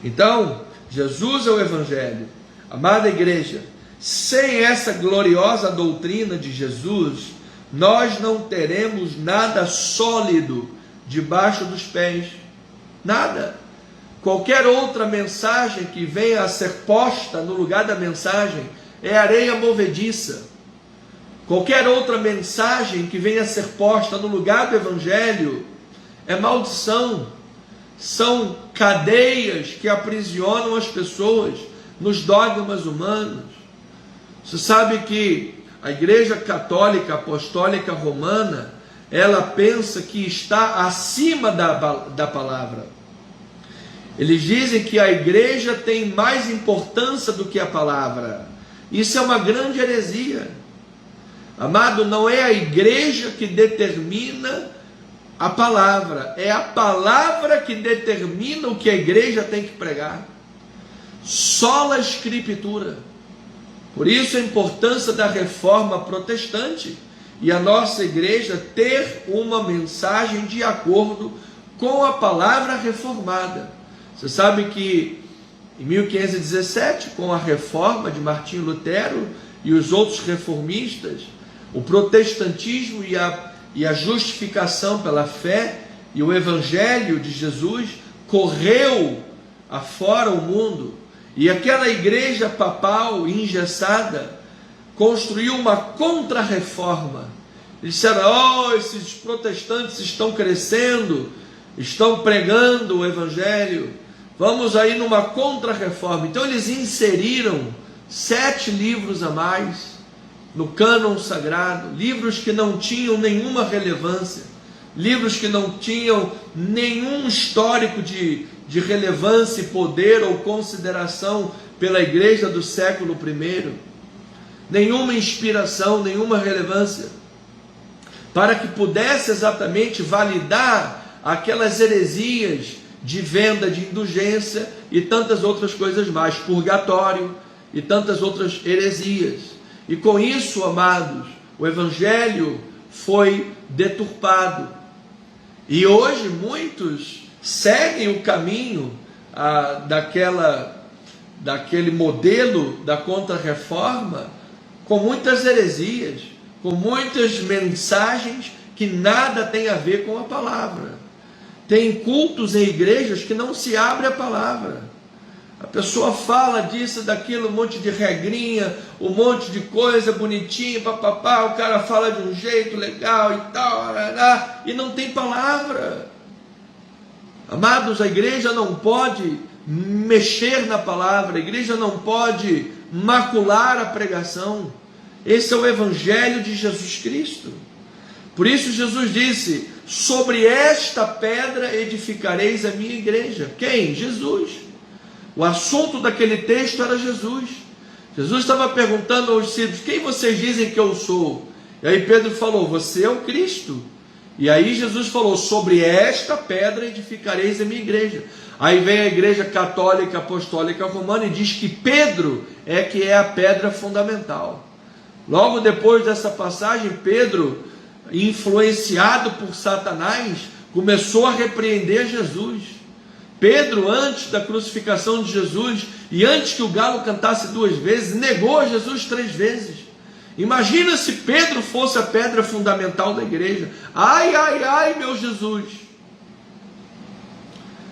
Então, Jesus é o Evangelho. Amada igreja, sem essa gloriosa doutrina de Jesus, nós não teremos nada sólido debaixo dos pés. Nada. Qualquer outra mensagem que venha a ser posta no lugar da mensagem é areia movediça. Qualquer outra mensagem que venha a ser posta no lugar do Evangelho é maldição. São cadeias que aprisionam as pessoas nos dogmas humanos. Você sabe que a Igreja Católica Apostólica Romana, ela pensa que está acima da palavra. Eles dizem que a igreja tem mais importância do que a palavra. Isso é uma grande heresia. Amado, não é a igreja que determina a palavra, é a palavra que determina o que a igreja tem que pregar. Sola Escritura. Por isso a importância da reforma protestante e a nossa igreja ter uma mensagem de acordo com a palavra reformada. Você sabe que em 1517, com a reforma de Martinho Lutero e os outros reformistas, o protestantismo e a justificação pela fé e o evangelho de Jesus correu afora o mundo, e aquela igreja papal engessada construiu uma contra-reforma. Eles disseram: esses protestantes estão crescendo, estão pregando o evangelho, vamos aí numa contra-reforma. Então eles inseriram 7 livros a mais no cânon sagrado, livros que não tinham nenhuma relevância, livros que não tinham nenhum histórico de relevância e poder ou consideração pela igreja do século I, nenhuma inspiração, nenhuma relevância, para que pudesse exatamente validar aquelas heresias de venda de indulgência e tantas outras coisas mais, purgatório e tantas outras heresias. E com isso, amados, o Evangelho foi deturpado. E hoje muitos seguem o caminho daquele modelo da Contra-Reforma com muitas heresias, com muitas mensagens que nada tem a ver com a palavra. Tem cultos em igrejas que não se abre a palavra. A pessoa fala disso, daquilo, um monte de regrinha, um monte de coisa bonitinha, papapá, o cara fala de um jeito legal e tal, e não tem palavra. Amados, a igreja não pode mexer na palavra, a igreja não pode macular a pregação. Esse é o Evangelho de Jesus Cristo. Por isso Jesus disse: sobre esta pedra edificareis a minha igreja. Quem? Jesus. O assunto daquele texto era Jesus. Jesus estava perguntando aos discípulos: quem vocês dizem que eu sou? E aí Pedro falou: você é o Cristo. E aí Jesus falou: sobre esta pedra edificareis a minha igreja. Aí vem a igreja católica apostólica romana e diz que Pedro que é a pedra fundamental. Logo depois dessa passagem, Pedro, influenciado por Satanás, começou a repreender Jesus. Pedro, antes da crucificação de Jesus e antes que o galo cantasse 2 vezes, negou a Jesus 3 vezes. Imagina se Pedro fosse a pedra fundamental da igreja. Ai, ai, ai, meu Jesus.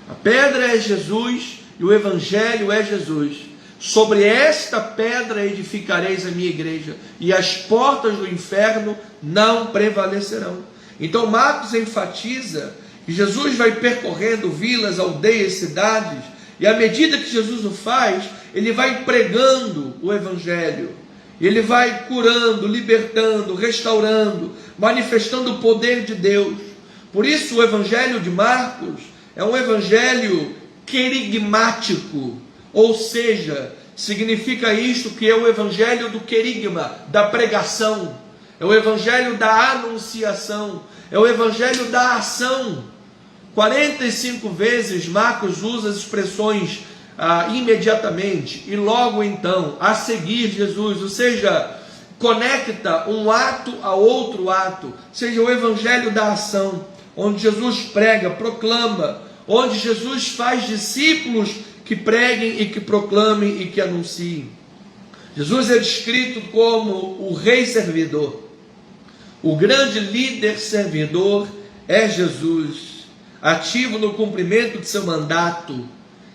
A pedra é Jesus e o Evangelho é Jesus. Sobre esta pedra edificareis a minha igreja, e as portas do inferno não prevalecerão. Então Marcos enfatiza que Jesus vai percorrendo vilas, aldeias, cidades, e à medida que Jesus o faz, ele vai pregando o Evangelho, ele vai curando, libertando, restaurando, manifestando o poder de Deus. Por isso o Evangelho de Marcos é um evangelho querigmático, ou seja, significa isto que é o evangelho do querigma, da pregação, é o evangelho da anunciação, é o evangelho da ação. 45 vezes Marcos usa as expressões imediatamente e logo então, a seguir Jesus, ou seja, conecta um ato a outro ato, seja o evangelho da ação, onde Jesus prega, proclama, onde Jesus faz discípulos que preguem e que proclamem e que anunciem. Jesus é descrito como o rei servidor. O grande líder servidor é Jesus, ativo no cumprimento de seu mandato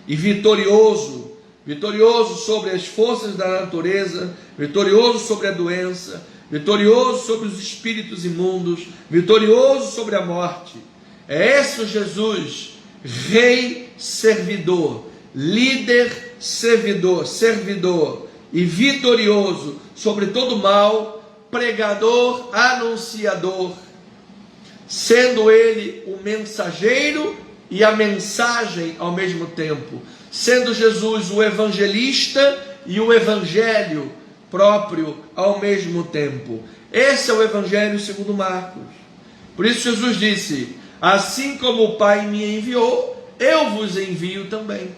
e vitorioso, vitorioso sobre as forças da natureza, vitorioso sobre a doença, vitorioso sobre os espíritos imundos, vitorioso sobre a morte. É esse o Jesus, rei servidor, líder servidor e vitorioso sobre todo mal, pregador, anunciador, sendo ele o mensageiro e a mensagem ao mesmo tempo, sendo Jesus o evangelista e o evangelho próprio ao mesmo tempo. Esse é o evangelho segundo Marcos. Por isso Jesus disse: assim como o Pai me enviou, eu vos envio também.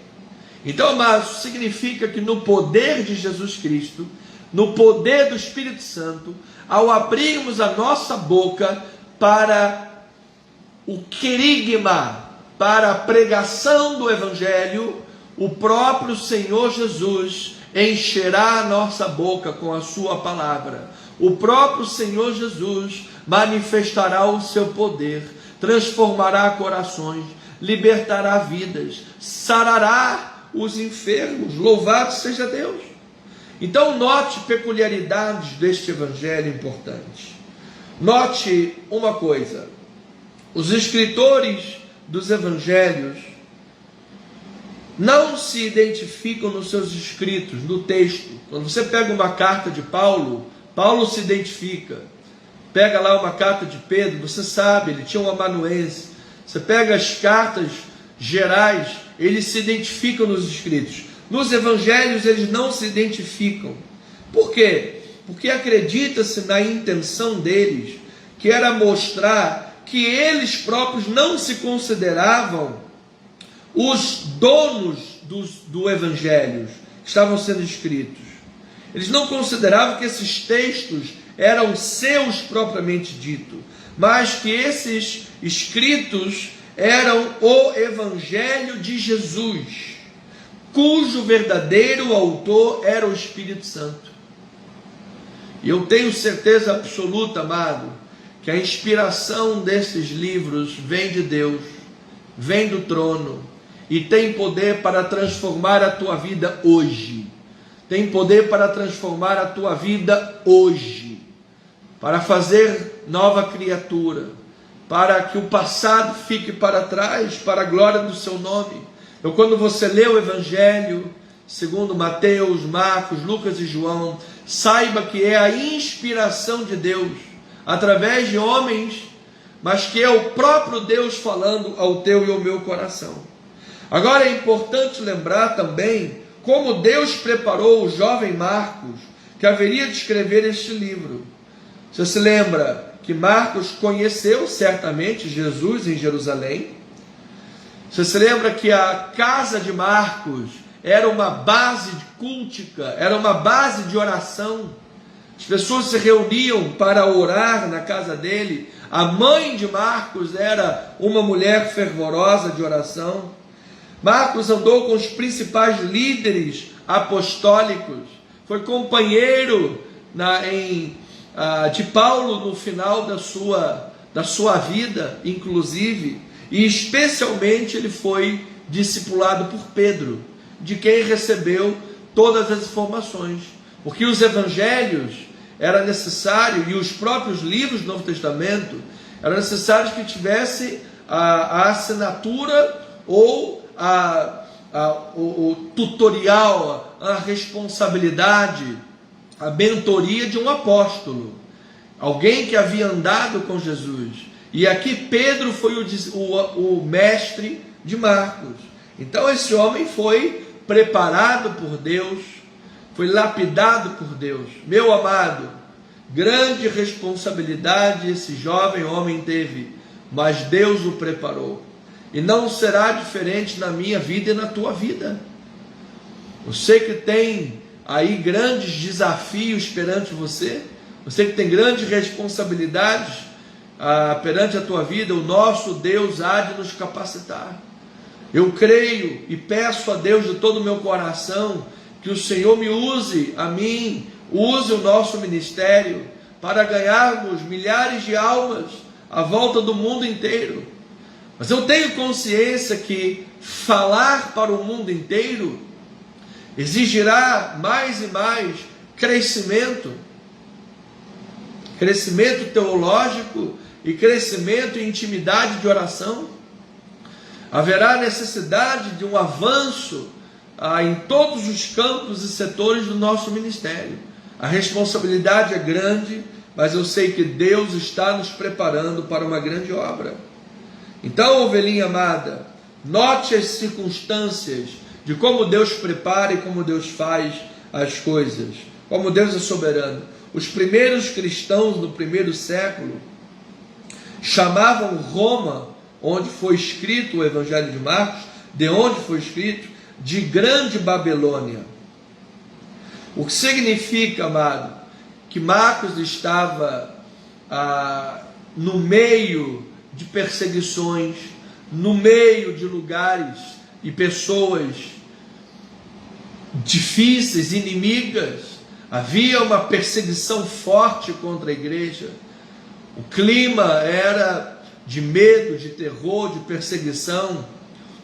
Então, amados, significa que no poder de Jesus Cristo, no poder do Espírito Santo, ao abrirmos a nossa boca para o querigma, para a pregação do Evangelho, o próprio Senhor Jesus encherá a nossa boca com a sua palavra. O próprio Senhor Jesus manifestará o seu poder, transformará corações, libertará vidas, sarará os enfermos. Louvado seja Deus! Então note peculiaridades deste evangelho importante. Note uma coisa: os escritores dos evangelhos não se identificam nos seus escritos, no texto. Quando você pega uma carta de Paulo, Paulo se identifica. Pega lá uma carta de Pedro, você sabe, ele tinha um amanuense. Você pega as cartas gerais, eles se identificam nos escritos. Nos evangelhos eles não se identificam. Por quê? Porque acredita-se na intenção deles, que era mostrar que eles próprios não se consideravam os donos do Evangelho estavam sendo escritos. Eles não consideravam que esses textos eram seus propriamente dito, mas que esses escritos eram o Evangelho de Jesus, cujo verdadeiro autor era o Espírito Santo. E eu tenho certeza absoluta, amado, que a inspiração desses livros vem de Deus, vem do trono, e tem poder para transformar a tua vida hoje. Tem poder para transformar a tua vida hoje, para fazer nova criatura, para que o passado fique para trás, para a glória do seu nome. Então, quando você lê o Evangelho, segundo Mateus, Marcos, Lucas e João, saiba que é a inspiração de Deus, através de homens, mas que é o próprio Deus falando ao teu e ao meu coração. Agora é importante lembrar também como Deus preparou o jovem Marcos, que haveria de escrever este livro. Você se lembra que Marcos conheceu certamente Jesus em Jerusalém? Você se lembra que a casa de Marcos era uma base cultica, era uma base de oração? As pessoas se reuniam para orar na casa dele. A mãe de Marcos era uma mulher fervorosa de oração. Marcos andou com os principais líderes apostólicos, foi companheiro de Paulo no final da sua vida, inclusive, e especialmente ele foi discipulado por Pedro, de quem recebeu todas as informações, porque os evangelhos era necessário, e os próprios livros do Novo Testamento, era necessário que tivesse a assinatura ou o tutorial, a responsabilidade, a mentoria de um apóstolo, alguém que havia andado com Jesus. E aqui Pedro foi o mestre de Marcos. Então esse homem foi preparado por Deus, foi lapidado por Deus. Meu amado, grande responsabilidade esse jovem homem teve, mas Deus o preparou. E não será diferente na minha vida e na tua vida. Eu sei que tem aí grandes desafios perante você. Eu sei que tem grandes responsabilidades perante a tua vida. O nosso Deus há de nos capacitar. Eu creio e peço a Deus de todo o meu coração que o Senhor me use, a mim, use o nosso ministério para ganharmos milhares de almas à volta do mundo inteiro. Mas eu tenho consciência que falar para o mundo inteiro exigirá mais e mais crescimento teológico e crescimento em intimidade de oração. Haverá necessidade de um avanço em todos os campos e setores do nosso ministério. A responsabilidade é grande, mas eu sei que Deus está nos preparando para uma grande obra. Então, ovelhinha amada, note as circunstâncias de como Deus prepara e como Deus faz as coisas, como Deus é soberano. Os primeiros cristãos do primeiro século chamavam Roma, onde foi escrito o Evangelho de Marcos, de onde foi escrito, de Grande Babilônia. O que significa, amado, que Marcos estava no meio de perseguições, no meio de lugares e pessoas difíceis, inimigas. Havia uma perseguição forte contra a igreja. O clima era de medo, de terror, de perseguição.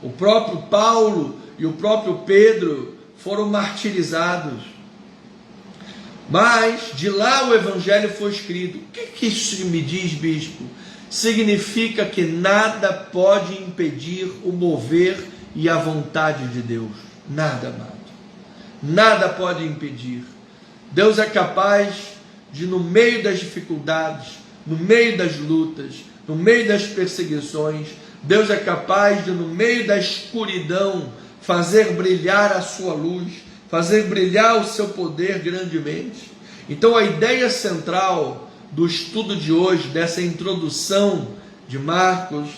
O próprio Paulo e o próprio Pedro foram martirizados. Mas de lá o Evangelho foi escrito. O que isso me diz, bispo? Significa que nada pode impedir o mover e a vontade de Deus. Nada, amado. Nada pode impedir. Deus é capaz de, no meio das dificuldades, no meio das lutas, no meio das perseguições, Deus é capaz de, no meio da escuridão, fazer brilhar a sua luz, fazer brilhar o seu poder grandemente. Então a ideia central do estudo de hoje, dessa introdução de Marcos,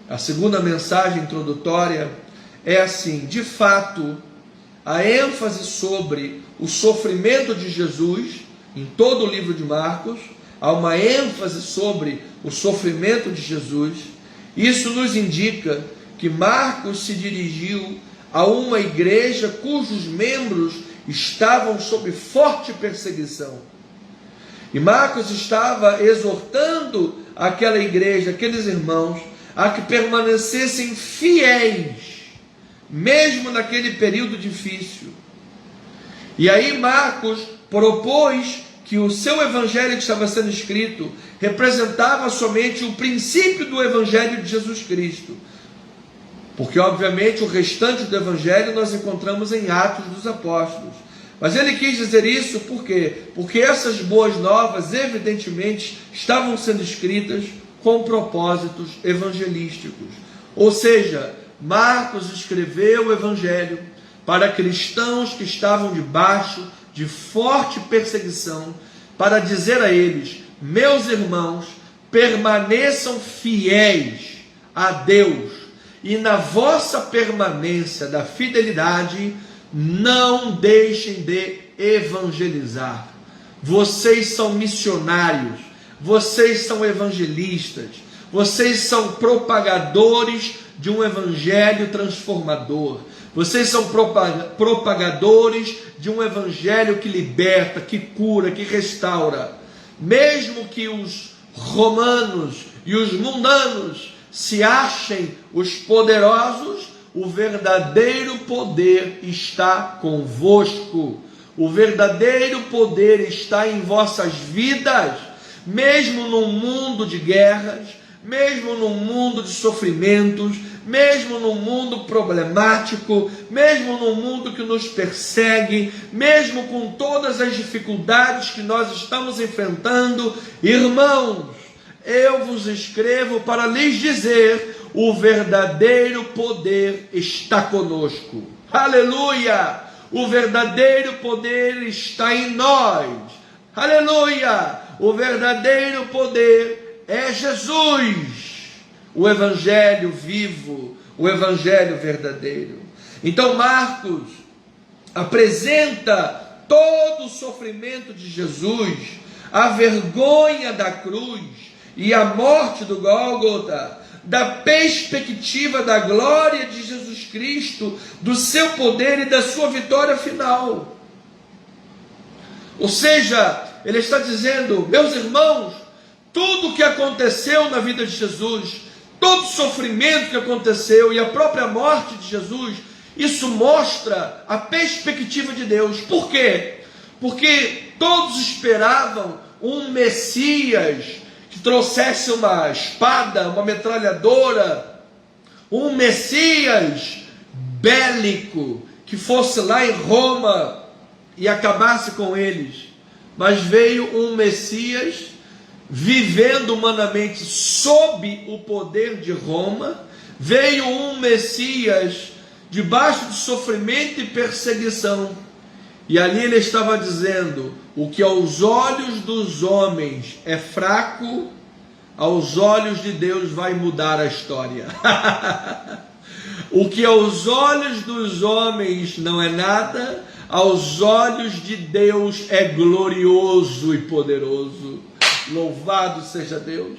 a segunda mensagem introdutória, é assim: de fato, a ênfase sobre o sofrimento de Jesus, em todo o livro de Marcos, há uma ênfase sobre o sofrimento de Jesus. Isso nos indica que Marcos se dirigiu a uma igreja cujos membros estavam sob forte perseguição. E Marcos estava exortando aquela igreja, aqueles irmãos, a que permanecessem fiéis, mesmo naquele período difícil. E aí Marcos propôs que o seu evangelho que estava sendo escrito representava somente o princípio do evangelho de Jesus Cristo. Porque, obviamente, o restante do evangelho nós encontramos em Atos dos Apóstolos. Mas ele quis dizer isso por quê? Porque essas boas novas, evidentemente, estavam sendo escritas com propósitos evangelísticos. Ou seja, Marcos escreveu o evangelho para cristãos que estavam debaixo de forte perseguição, para dizer a eles: meus irmãos, permaneçam fiéis a Deus, e na vossa permanência da fidelidade, não deixem de evangelizar. Vocês são missionários, vocês são evangelistas, vocês são propagadores de um evangelho transformador. Vocês são propagadores de um evangelho que liberta, que cura, que restaura. Mesmo que os romanos e os mundanos se achem os poderosos, o verdadeiro poder está convosco. O verdadeiro poder está em vossas vidas, mesmo num mundo de guerras, mesmo num mundo de sofrimentos, mesmo num mundo problemático, mesmo num mundo que nos persegue, mesmo com todas as dificuldades que nós estamos enfrentando, irmãos, eu vos escrevo para lhes dizer: o verdadeiro poder está conosco. Aleluia! O verdadeiro poder está em nós. Aleluia! O verdadeiro poder é Jesus, o evangelho vivo, o evangelho verdadeiro. Então Marcos apresenta todo o sofrimento de Jesus, a vergonha da cruz e a morte do Gólgota, da perspectiva da glória de Jesus Cristo, do seu poder e da sua vitória final. Ou seja, ele está dizendo: meus irmãos, tudo o que aconteceu na vida de Jesus, todo o sofrimento que aconteceu e a própria morte de Jesus, isso mostra a perspectiva de Deus. Por quê? Porque todos esperavam um Messias que trouxesse uma espada, uma metralhadora, um Messias bélico, que fosse lá em Roma e acabasse com eles. Mas veio um Messias vivendo humanamente sob o poder de Roma, veio um Messias debaixo de sofrimento e perseguição, e ali ele estava dizendo: o que aos olhos dos homens é fraco, aos olhos de Deus vai mudar a história. O que aos olhos dos homens não é nada, aos olhos de Deus é glorioso e poderoso. Louvado seja Deus.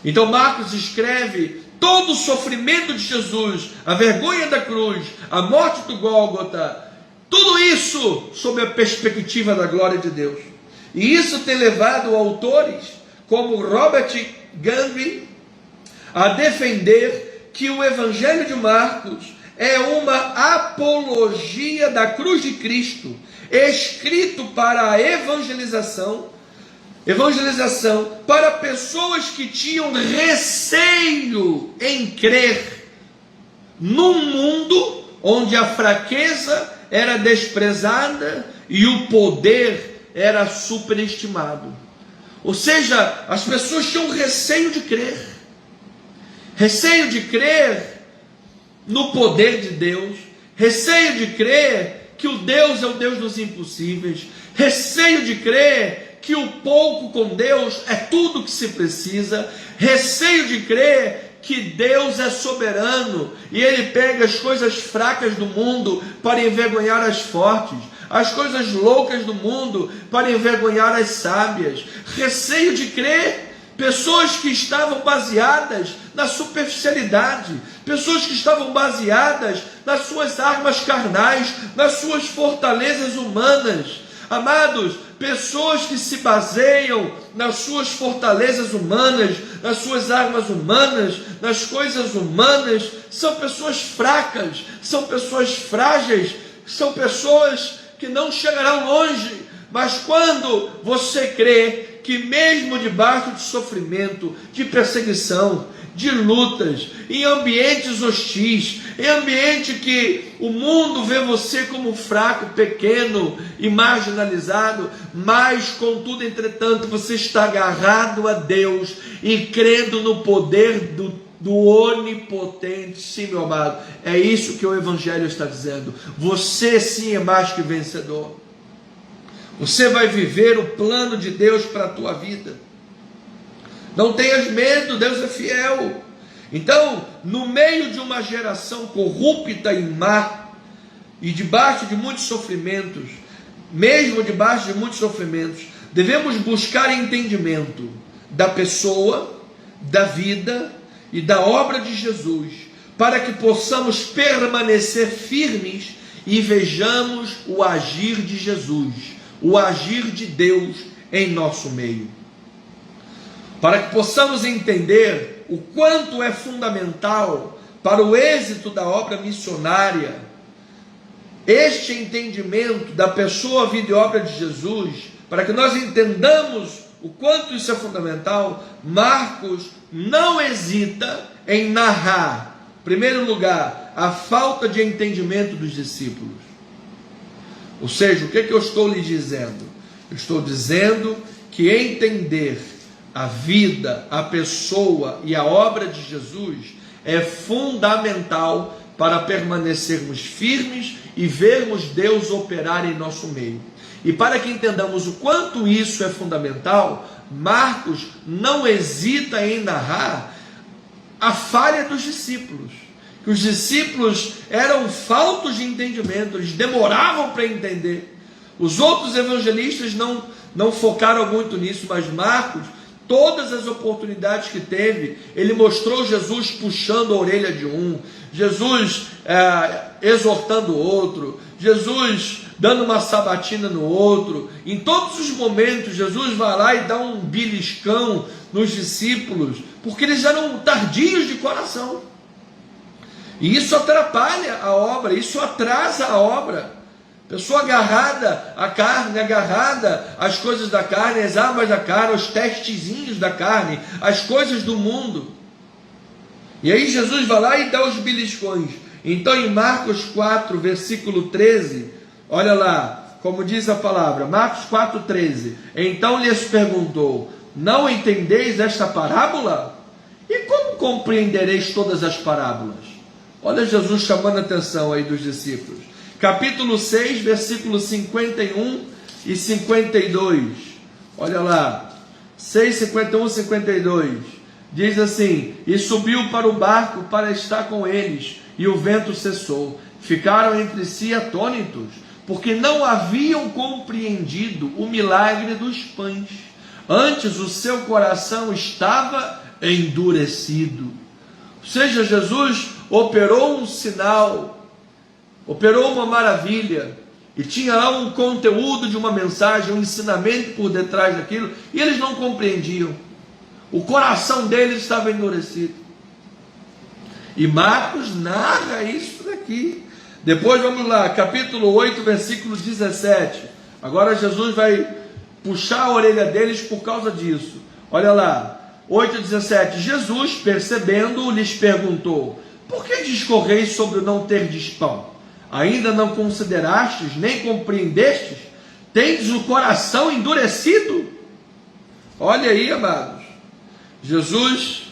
Então Marcos escreve todo o sofrimento de Jesus, a vergonha da cruz, a morte do Gólgota, tudo isso sob a perspectiva da glória de Deus. E isso tem levado autores como Robert Gundry a defender que o Evangelho de Marcos é uma apologia da cruz de Cristo, escrito para a evangelização para pessoas que tinham receio em crer num mundo onde a fraqueza era desprezada e o poder era superestimado. Ou seja, as pessoas tinham receio de crer no poder de Deus, receio de crer que o Deus é o Deus dos impossíveis, receio de crer que o pouco com Deus é tudo que se precisa, receio de crer que Deus é soberano e Ele pega as coisas fracas do mundo para envergonhar as fortes, as coisas loucas do mundo para envergonhar as sábias. Receio de crer. Pessoas que estavam baseadas na superficialidade, pessoas que estavam baseadas nas suas armas carnais, nas suas fortalezas humanas. Amados, pessoas que se baseiam nas suas fortalezas humanas, nas suas armas humanas, nas coisas humanas, são pessoas fracas, são pessoas frágeis, são pessoas que não chegarão longe. Mas quando você crê que mesmo debaixo de sofrimento, de perseguição, de lutas, em ambientes hostis, em ambiente que o mundo vê você como fraco, pequeno e marginalizado, mas contudo, entretanto, você está agarrado a Deus e crendo no poder do onipotente. Sim, meu amado, é isso que o Evangelho está dizendo. Você sim é mais que vencedor. Você vai viver o plano de Deus para a tua vida. Não tenhas medo, Deus é fiel. Então, no meio de uma geração corrupta e má, e debaixo de muitos sofrimentos, mesmo debaixo de muitos sofrimentos, devemos buscar entendimento da pessoa, da vida e da obra de Jesus, para que possamos permanecer firmes e vejamos o agir de Jesus, o agir de Deus em nosso meio. Para que possamos entender o quanto é fundamental para o êxito da obra missionária, este entendimento da pessoa, vida e obra de Jesus, para que nós entendamos o quanto isso é fundamental, Marcos não hesita em narrar, em primeiro lugar, a falta de entendimento dos discípulos. Ou seja, o que eu estou lhe dizendo? Eu estou dizendo que entender a vida, a pessoa e a obra de Jesus é fundamental para permanecermos firmes e vermos Deus operar em nosso meio. E para que entendamos o quanto isso é fundamental, Marcos não hesita em narrar a falha dos discípulos. Que os discípulos eram faltos de entendimento, eles demoravam para entender. Os outros evangelistas não focaram muito nisso, mas Marcos, todas as oportunidades que teve, ele mostrou Jesus puxando a orelha de um, Jesus exortando o outro, Jesus dando uma sabatina no outro. Em todos os momentos, Jesus vai lá e dá um beliscão nos discípulos, porque eles eram tardios de coração. E isso atrapalha a obra, isso atrasa a obra. Pessoa agarrada à carne, agarrada às coisas da carne, às armas da carne, aos testezinhos da carne, às coisas do mundo. E aí Jesus vai lá e dá os beliscões. Então em Marcos 4, versículo 13, olha lá, como diz a palavra, Marcos 4, 13. Então lhes perguntou: não entendeis esta parábola? E como compreendereis todas as parábolas? Olha Jesus chamando a atenção aí dos discípulos. Capítulo 6, versículos 51 e 52. Olha lá. 6, 51 e 52. Diz assim: e subiu para o barco para estar com eles, e o vento cessou. Ficaram entre si atônitos, porque não haviam compreendido o milagre dos pães. Antes o seu coração estava endurecido. Ou seja, Jesus operou um sinal, operou uma maravilha, e tinha lá um conteúdo de uma mensagem, um ensinamento por detrás daquilo, e eles não compreendiam. O coração deles estava endurecido. E Marcos narra isso daqui. Depois vamos lá, capítulo 8, versículo 17. Agora Jesus vai puxar a orelha deles por causa disso. Olha lá, 8,17. Jesus, percebendo, lhes perguntou: por que discorreis sobre o não terdes pão? Ainda não considerastes, nem compreendestes? Tendes o coração endurecido? Olha aí, amados. Jesus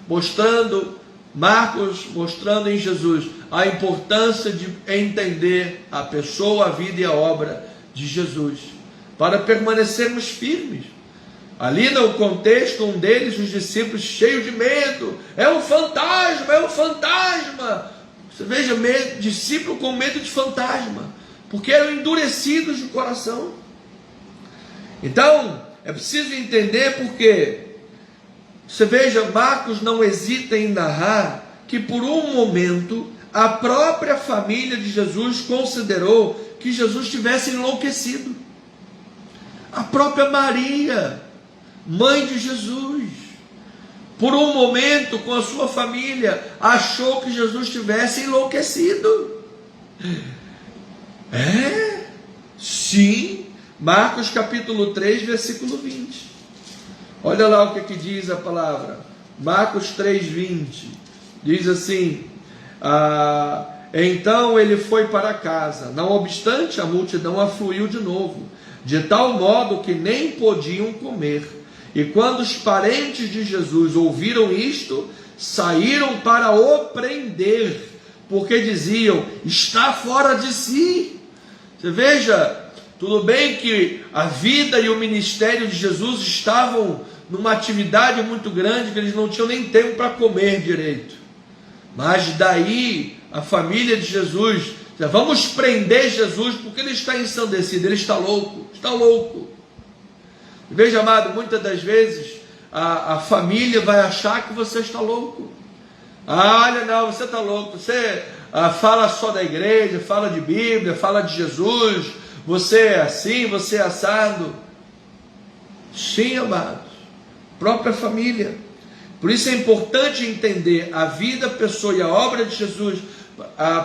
mostrando, Marcos mostrando em Jesus a importância de entender a pessoa, a vida e a obra de Jesus, para permanecermos firmes. Ali no contexto, um deles, os discípulos cheios de medo, é um fantasma, é um fantasma. Você veja, discípulo com medo de fantasma, porque eram endurecidos de coração. Então, é preciso entender porque, você veja, Marcos não hesita em narrar que por um momento a própria família de Jesus considerou que Jesus tivesse enlouquecido. A própria Maria, mãe de Jesus, por um momento com a sua família, achou que Jesus tivesse enlouquecido. Sim, Marcos capítulo 3, versículo 20. Olha lá o que diz a palavra. Marcos 3, 20. Diz assim: então ele foi para casa. Não obstante, a multidão afluiu de novo, de tal modo que nem podiam comer. E quando os parentes de Jesus ouviram isto, saíram para o prender, porque diziam: está fora de si. Você veja, tudo bem que a vida e o ministério de Jesus estavam numa atividade muito grande, que eles não tinham nem tempo para comer direito. Mas daí a família de Jesus, vamos prender Jesus porque ele está ensandecido, ele está louco, está louco. Veja, amado, muitas das vezes a família vai achar que você está louco. Olha, não, você está louco, você fala só da igreja, fala de Bíblia, fala de Jesus, você é assim, você é assado. Sim, amados, própria família. Por isso é importante entender a vida, a pessoa e a obra de Jesus,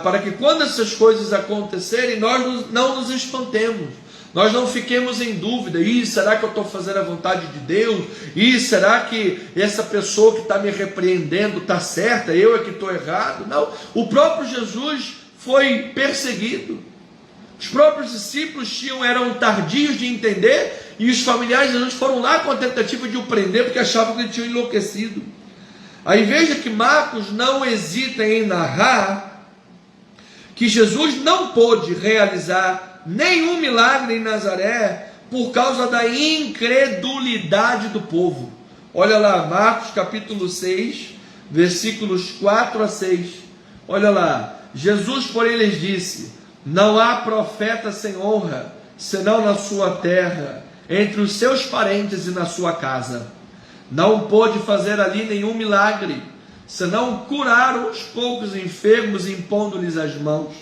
para que quando essas coisas acontecerem, nós não nos espantemos, nós não fiquemos em dúvida: será que eu estou fazendo a vontade de Deus? Será que essa pessoa que está me repreendendo está certa, eu é que estou errado? Não, o próprio Jesus foi perseguido, os próprios discípulos eram tardios de entender, e os familiares de Jesus foram lá com a tentativa de o prender, porque achavam que ele tinha enlouquecido. Aí veja que Marcos não hesita em narrar que Jesus não pôde realizar nenhum milagre em Nazaré por causa da incredulidade do povo. Olha lá, Marcos capítulo 6, versículos 4 a 6. Olha lá, Jesus, porém, lhes disse: não há profeta sem honra, senão na sua terra, entre os seus parentes e na sua casa. Não pôde fazer ali nenhum milagre, senão curar uns poucos enfermos, impondo-lhes as mãos.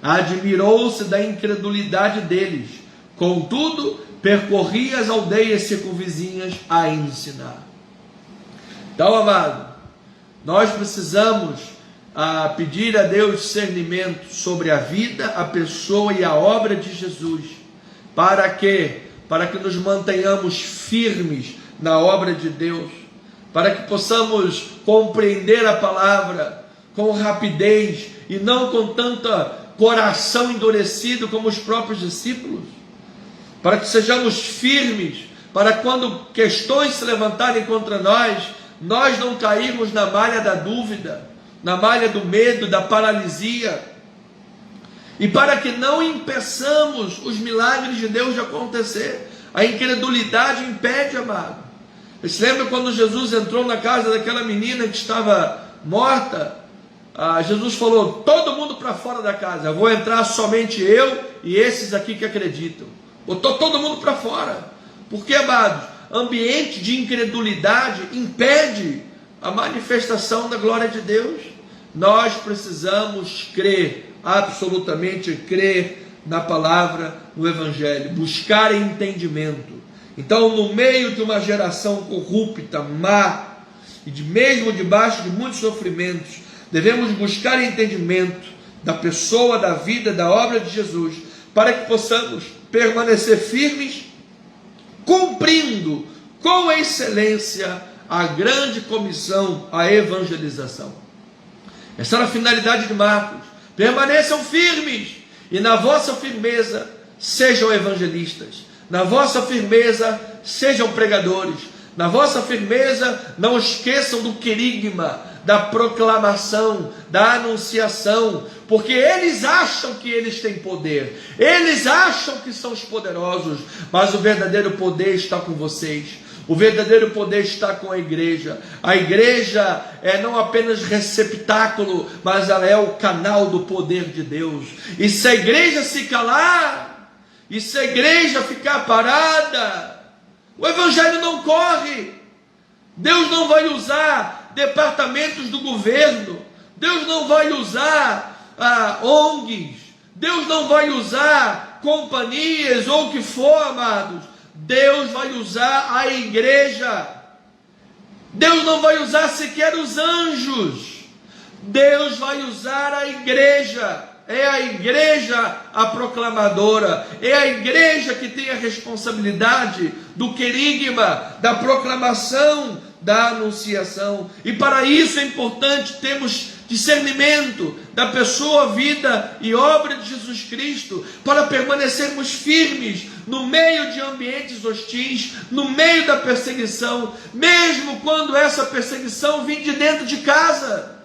Admirou-se da incredulidade deles, contudo, percorria as aldeias circunvizinhas a ensinar. Então, amado, nós precisamos pedir a Deus discernimento sobre a vida, a pessoa e a obra de Jesus. Para que nos mantenhamos firmes na obra de Deus, para que possamos compreender a palavra com rapidez e não com tanta coração endurecido como os próprios discípulos, para que sejamos firmes, para quando questões se levantarem contra nós não cairmos na malha da dúvida, na malha do medo, da paralisia, e para que não impeçamos os milagres de Deus de acontecer. A incredulidade impede, amado. Você lembra quando Jesus entrou na casa daquela menina que estava morta? Jesus falou: todo mundo para fora da casa, eu vou entrar somente eu e esses aqui que acreditam. Botou todo mundo para fora. Porque, amados, ambiente de incredulidade impede a manifestação da glória de Deus. Nós precisamos crer, absolutamente crer na palavra, no Evangelho, buscar entendimento. Então, no meio de uma geração corrupta, má, e mesmo debaixo de muitos sofrimentos, devemos buscar entendimento da pessoa, da vida, da obra de Jesus, para que possamos permanecer firmes, cumprindo com excelência a grande comissão, a evangelização. Essa era a finalidade de Marcos: permaneçam firmes, e na vossa firmeza sejam evangelistas, na vossa firmeza sejam pregadores, na vossa firmeza não esqueçam do querigma, da proclamação, da anunciação, porque eles acham que eles têm poder, eles acham que são os poderosos, mas o verdadeiro poder está com vocês. O verdadeiro poder está com a igreja. A igreja é não apenas receptáculo, mas ela é o canal do poder de Deus. E se a igreja se calar, e se a igreja ficar parada, o evangelho não corre. Deus não vai usar departamentos do governo, Deus não vai usar ONGs, Deus não vai usar companhias ou o que for, amados. Deus vai usar a igreja. Deus não vai usar sequer os anjos. Deus vai usar a igreja. É a igreja a proclamadora. É a igreja que tem a responsabilidade do querigma, da proclamação, da anunciação. E para isso é importante termos discernimento da pessoa, vida e obra de Jesus Cristo, para permanecermos firmes no meio de ambientes hostis, no meio da perseguição, mesmo quando essa perseguição vem de dentro de casa.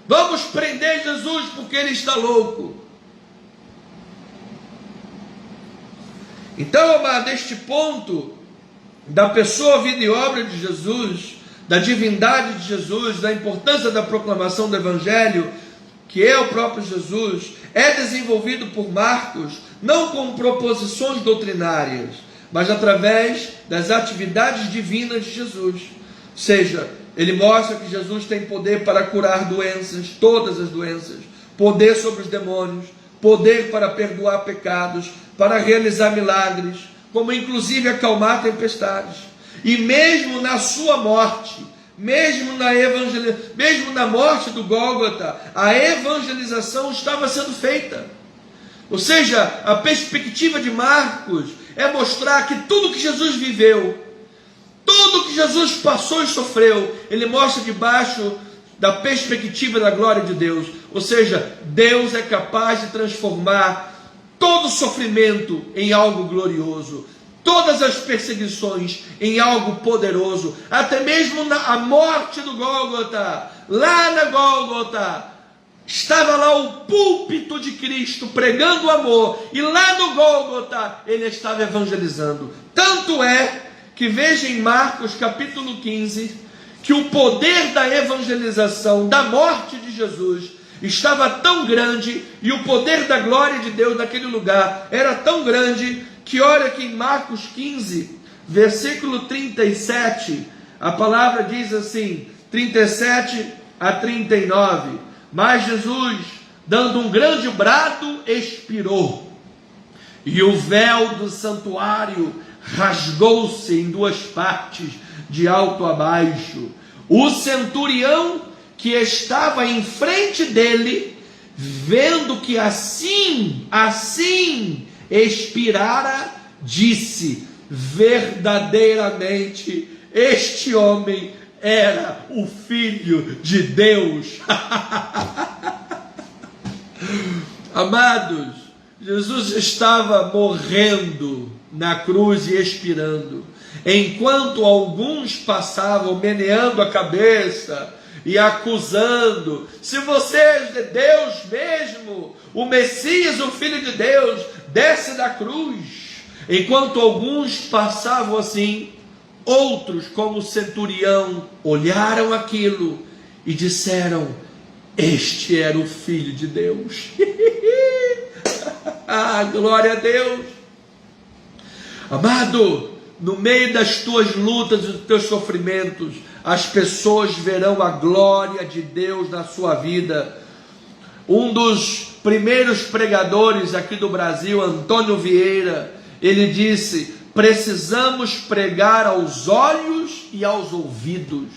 Vamos prender Jesus porque ele está louco. Então, amado, este ponto da pessoa, vida e obra de Jesus, da divindade de Jesus, da importância da proclamação do Evangelho, que é o próprio Jesus, é desenvolvido por Marcos, não com proposições doutrinárias, mas através das atividades divinas de Jesus. Ou seja, ele mostra que Jesus tem poder para curar doenças, todas as doenças, poder sobre os demônios, poder para perdoar pecados, para realizar milagres, como inclusive acalmar tempestades. E mesmo na sua morte, mesmo na morte do Gólgota, a evangelização estava sendo feita. Ou seja, a perspectiva de Marcos é mostrar que tudo que Jesus viveu, tudo que Jesus passou e sofreu, ele mostra debaixo da perspectiva da glória de Deus. Ou seja, Deus é capaz de transformar todo sofrimento em algo glorioso, todas as perseguições em algo poderoso, até mesmo a morte do Gólgota. Lá na Gólgota estava lá o púlpito de Cristo pregando o amor, e lá no Gólgota ele estava evangelizando. Tanto é que veja em Marcos capítulo 15, que o poder da evangelização, da morte de Jesus, estava tão grande, e o poder da glória de Deus naquele lugar era tão grande, que olha que em Marcos 15, versículo 37, a palavra diz assim, 37 a 39, mas Jesus, dando um grande brado, expirou, e o véu do santuário rasgou-se em duas partes, de alto a baixo. O centurião que estava em frente dele, vendo que assim expirara, disse: verdadeiramente este homem era o Filho de Deus. Amados, Jesus estava morrendo na cruz e expirando, enquanto alguns passavam meneando a cabeça e acusando: se você é de Deus mesmo, o Messias, o Filho de Deus, desce da cruz. Enquanto alguns passavam assim, outros, como o centurião, olharam aquilo e disseram: este era o Filho de Deus. Ah, glória a Deus. Amado, no meio das tuas lutas e dos teus sofrimentos, as pessoas verão a glória de Deus na sua vida. Um dos primeiros pregadores aqui do Brasil, Antônio Vieira, ele disse: precisamos pregar aos olhos e aos ouvidos.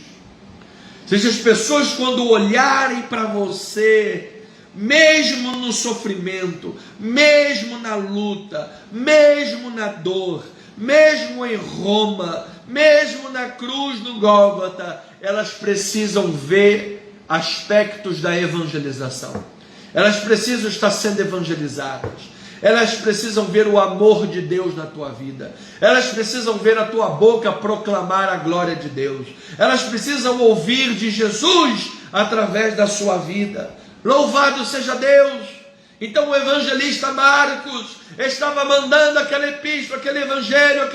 Se as pessoas, quando olharem para você, mesmo no sofrimento, mesmo na luta, mesmo na dor, mesmo em Roma, mesmo na cruz no Gólgota, elas precisam ver aspectos da evangelização. Elas precisam estar sendo evangelizadas. Elas precisam ver o amor de Deus na tua vida. Elas precisam ver a tua boca proclamar a glória de Deus. Elas precisam ouvir de Jesus através da sua vida. Louvado seja Deus, Então o evangelista Marcos estava mandando aquela epístola, aquele evangelho,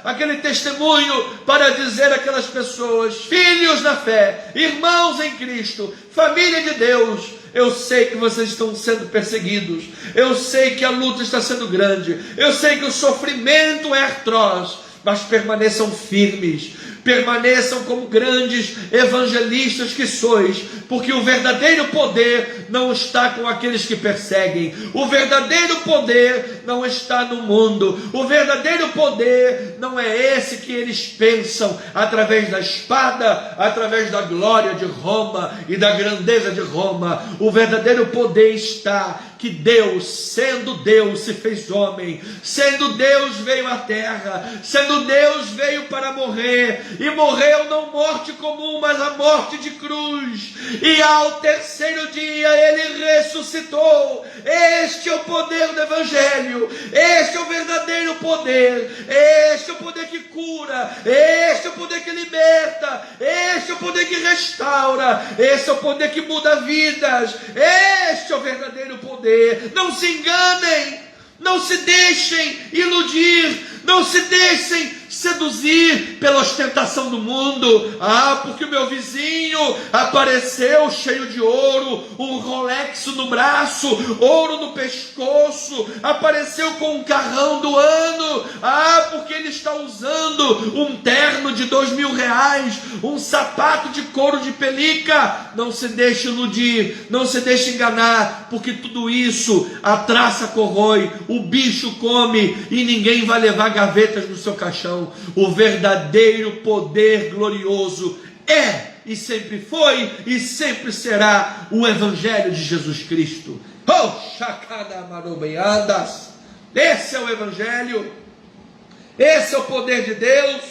aquele testemunho para dizer àquelas pessoas: filhos na fé, irmãos em Cristo, família de Deus, eu sei que vocês estão sendo perseguidos, eu sei que a luta está sendo grande, eu sei que o sofrimento é atroz, mas permaneçam firmes, permaneçam como grandes evangelistas que sois, porque o verdadeiro poder não está com aqueles que perseguem, o verdadeiro poder não está no mundo, o verdadeiro poder não é esse que eles pensam, através da espada, através da glória de Roma e da grandeza de Roma. O verdadeiro poder está que Deus, sendo Deus, se fez homem, sendo Deus veio à terra, sendo Deus veio para morrer, e morreu não morte comum, mas a morte de cruz, e ao terceiro dia ele ressuscitou. Este é o poder do evangelho, este é o verdadeiro poder, este é o poder que cura, este é o poder que liberta, este é o poder que restaura, este é o poder que muda vidas, este é o verdadeiro poder. Não se enganem, não se deixem iludir, não se deixem seduzir pela ostentação do mundo. Porque o meu vizinho apareceu cheio de ouro, um Rolex no braço, ouro no pescoço, apareceu com um carrão do ano, porque ele está usando um terno de R$2.000, um sapato de couro de pelica. Não se deixe iludir, não se deixe enganar, porque tudo isso a traça corrói, o bicho come, e ninguém vai levar gavetas no seu caixão. O verdadeiro poder glorioso é, e sempre foi, e sempre será o Evangelho de Jesus Cristo. Esse é o Evangelho, esse é o poder de Deus.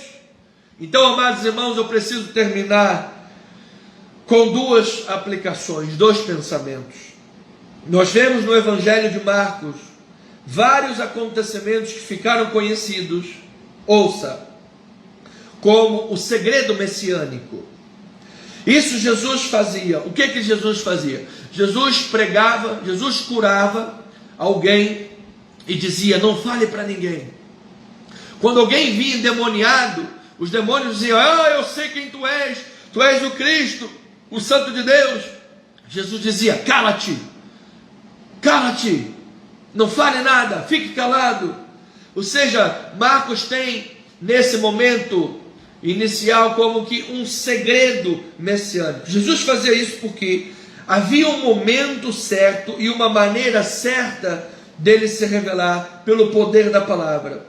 Então, amados irmãos, eu preciso terminar com duas aplicações, dois pensamentos. Nós vemos no Evangelho de Marcos vários acontecimentos que ficaram conhecidos, ouça, como o segredo messiânico. Isso Jesus fazia. O que Jesus fazia? Jesus pregava, Jesus curava alguém e dizia: não fale para ninguém. Quando alguém vinha endemoniado, os demônios diziam: eu sei quem tu és o Cristo, o Santo de Deus. Jesus dizia: cala-te, cala-te, não fale nada, fique calado. Ou seja, Marcos tem nesse momento inicial como que um segredo messiânico. Jesus fazia isso porque havia um momento certo e uma maneira certa dele se revelar pelo poder da palavra.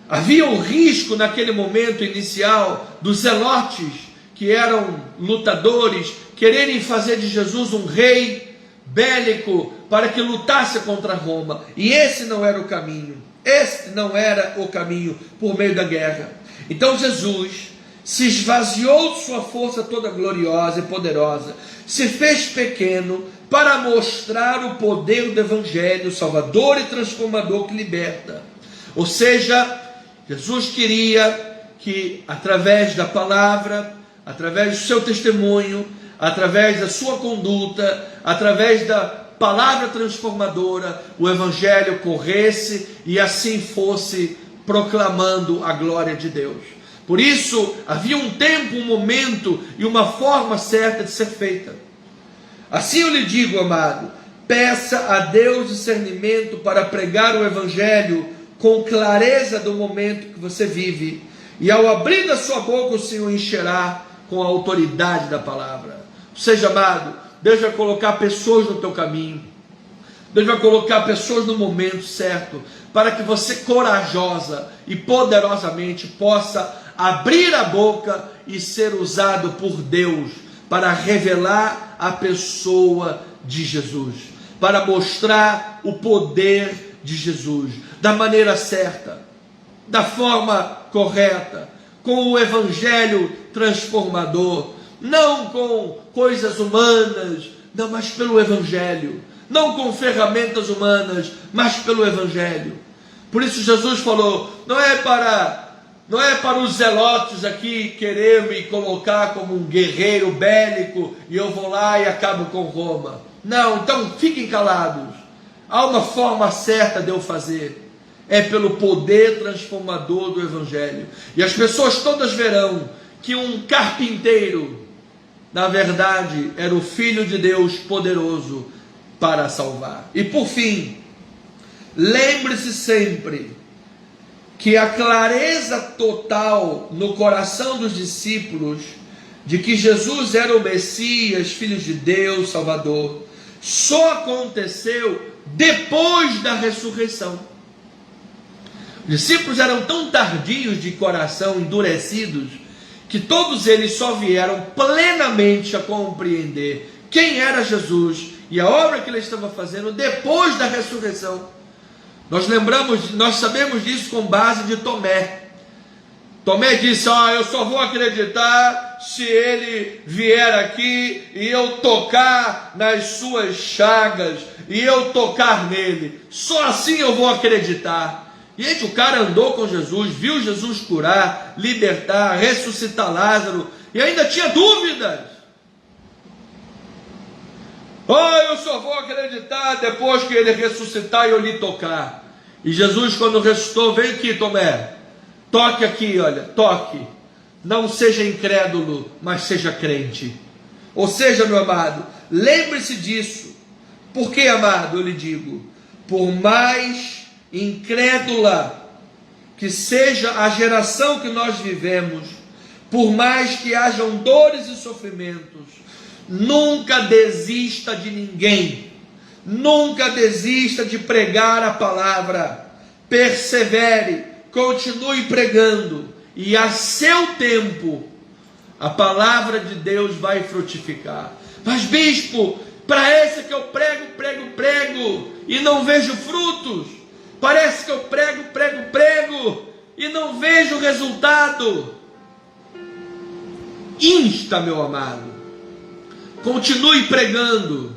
Havia um risco naquele momento inicial dos zelotes, que eram lutadores, quererem fazer de Jesus um rei bélico para que lutasse contra Roma. E esse não era o caminho. Este não era o caminho por meio da guerra. Então Jesus se esvaziou de sua força toda gloriosa e poderosa, se fez pequeno para mostrar o poder do Evangelho salvador e transformador que liberta. Ou seja, Jesus queria que através da palavra, através do seu testemunho, através da sua conduta, através da palavra transformadora, o Evangelho corresse e assim fosse proclamando a glória de Deus. Por isso, havia um tempo, um momento e uma forma certa de ser feita. Assim eu lhe digo, amado, peça a Deus discernimento para pregar o Evangelho com clareza do momento que você vive, e ao abrir da sua boca o Senhor encherá com a autoridade da palavra. Ou seja, amado, Deus vai colocar pessoas no teu caminho, Deus vai colocar pessoas no momento certo, para que você corajosa e poderosamente possa abrir a boca e ser usado por Deus para revelar a pessoa de Jesus, para mostrar o poder de Jesus, da maneira certa, da forma correta, com o Evangelho transformador, não com coisas humanas, não, mas pelo Evangelho, não com ferramentas humanas, mas pelo Evangelho. Por isso Jesus falou: não é para os zelotes aqui querer me colocar como um guerreiro bélico e eu vou lá e acabo com Roma. Não, então fiquem calados. Há uma forma certa de eu fazer. É pelo poder transformador do Evangelho. E as pessoas todas verão que um carpinteiro, na verdade, era o Filho de Deus poderoso para salvar. E por fim, lembre-se sempre que a clareza total no coração dos discípulos de que Jesus era o Messias, Filho de Deus, Salvador, só aconteceu depois da ressurreição. Os discípulos eram tão tardios de coração, endurecidos, que todos eles só vieram plenamente a compreender quem era Jesus e a obra que ele estava fazendo depois da ressurreição. Nós sabemos disso com base de Tomé. Tomé disse: eu só vou acreditar se ele vier aqui e eu tocar nas suas chagas, e eu tocar nele, só assim eu vou acreditar. E gente, o cara andou com Jesus, viu Jesus curar, libertar, ressuscitar Lázaro, e ainda tinha dúvidas. Eu só vou acreditar depois que ele ressuscitar e eu lhe tocar. E Jesus, quando ressuscitou: vem aqui, Tomé, toque aqui, olha, toque. Não seja incrédulo, mas seja crente. Ou seja, meu amado, lembre-se disso. Por que, amado, eu lhe digo? Por mais incrédula que seja a geração que nós vivemos, por mais que hajam dores e sofrimentos, nunca desista de ninguém. Nunca desista de pregar a palavra. Persevere, continue pregando, e a seu tempo a palavra de Deus vai frutificar. Mas bispo, parece que eu prego e não vejo frutos. Parece que eu prego e não vejo resultado. Insta, meu amado, continue pregando.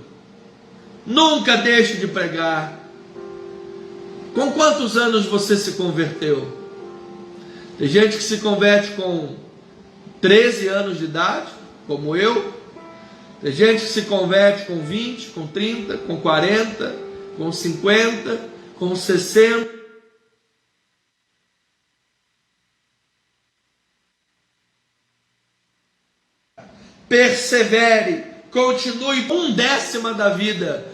Nunca deixe de pregar. Com quantos anos você se converteu? Tem gente que se converte com 13 anos de idade, como eu. Tem gente que se converte com 20, com 30, com 40, com 50, com 60. Persevere, continue 1/10 da vida.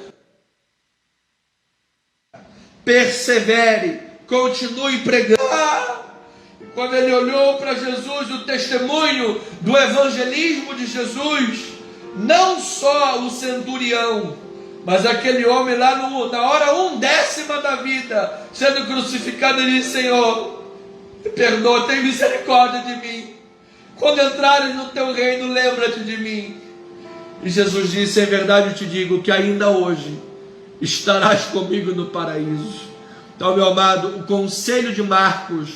Persevere, continue pregando. Quando ele olhou para Jesus, o testemunho do evangelismo de Jesus, não só o centurião, mas aquele homem lá na hora 1/10 da vida, sendo crucificado, ele disse: Senhor, me perdoa, tem misericórdia de mim. Quando entrares no teu reino, lembra-te de mim. E Jesus disse: em verdade eu te digo que ainda hoje estarás comigo no paraíso. Então, meu amado, o conselho de Marcos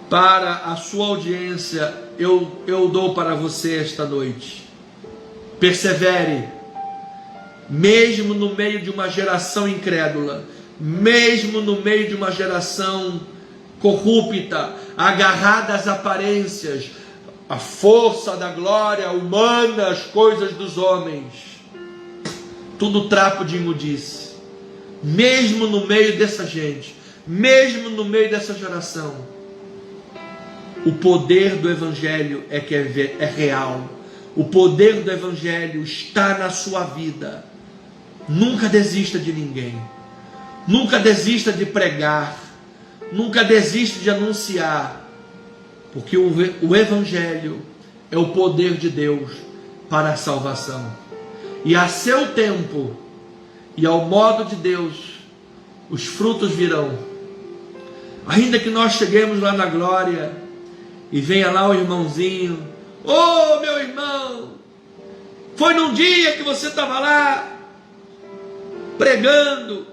para a sua audiência eu dou para você esta noite. Persevere, mesmo no meio de uma geração incrédula, mesmo no meio de uma geração corrupta, agarrada às aparências, à força da glória humana, as coisas dos homens, tudo trapo de imundice. Mesmo no meio dessa gente, mesmo no meio dessa geração, o poder do Evangelho é real. O poder do Evangelho está na sua vida. Nunca desista de ninguém. Nunca desista de pregar. Nunca desista de anunciar. Porque o Evangelho é o poder de Deus para a salvação. E a seu tempo e ao modo de Deus, os frutos virão. Ainda que nós cheguemos lá na glória e venha lá o irmãozinho: ô meu irmão, foi num dia que você estava lá pregando,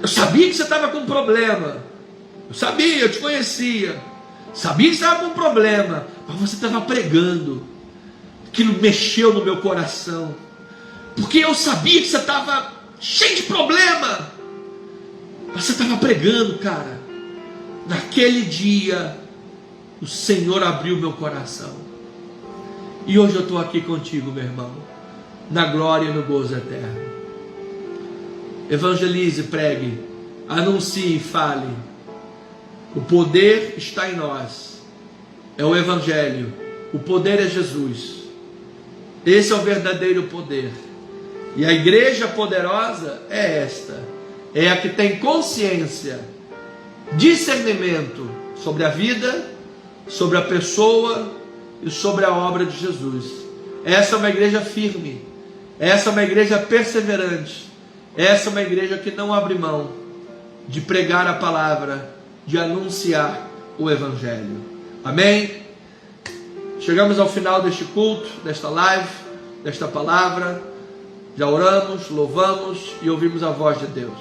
eu sabia que você estava com problema, eu sabia, eu te conhecia, sabia que você estava com problema, mas você estava pregando. Aquilo mexeu no meu coração, porque eu sabia que você estava cheio de problema, mas você estava pregando, cara. Naquele dia o Senhor abriu meu coração, e hoje eu estou aqui contigo, meu irmão, na glória e no gozo eterno. evangelize, pregue, anuncie, fale. O poder está em nós, é o Evangelho, o poder é Jesus, esse é o verdadeiro poder. E a igreja poderosa é esta, é a que tem consciência, discernimento sobre a vida, sobre a pessoa e sobre a obra de Jesus. Essa é uma igreja firme, essa é uma igreja perseverante, essa é uma igreja que não abre mão de pregar a palavra, de anunciar o Evangelho. Amém? Chegamos ao final deste culto, desta live, desta palavra. Já oramos, louvamos e ouvimos a voz de Deus.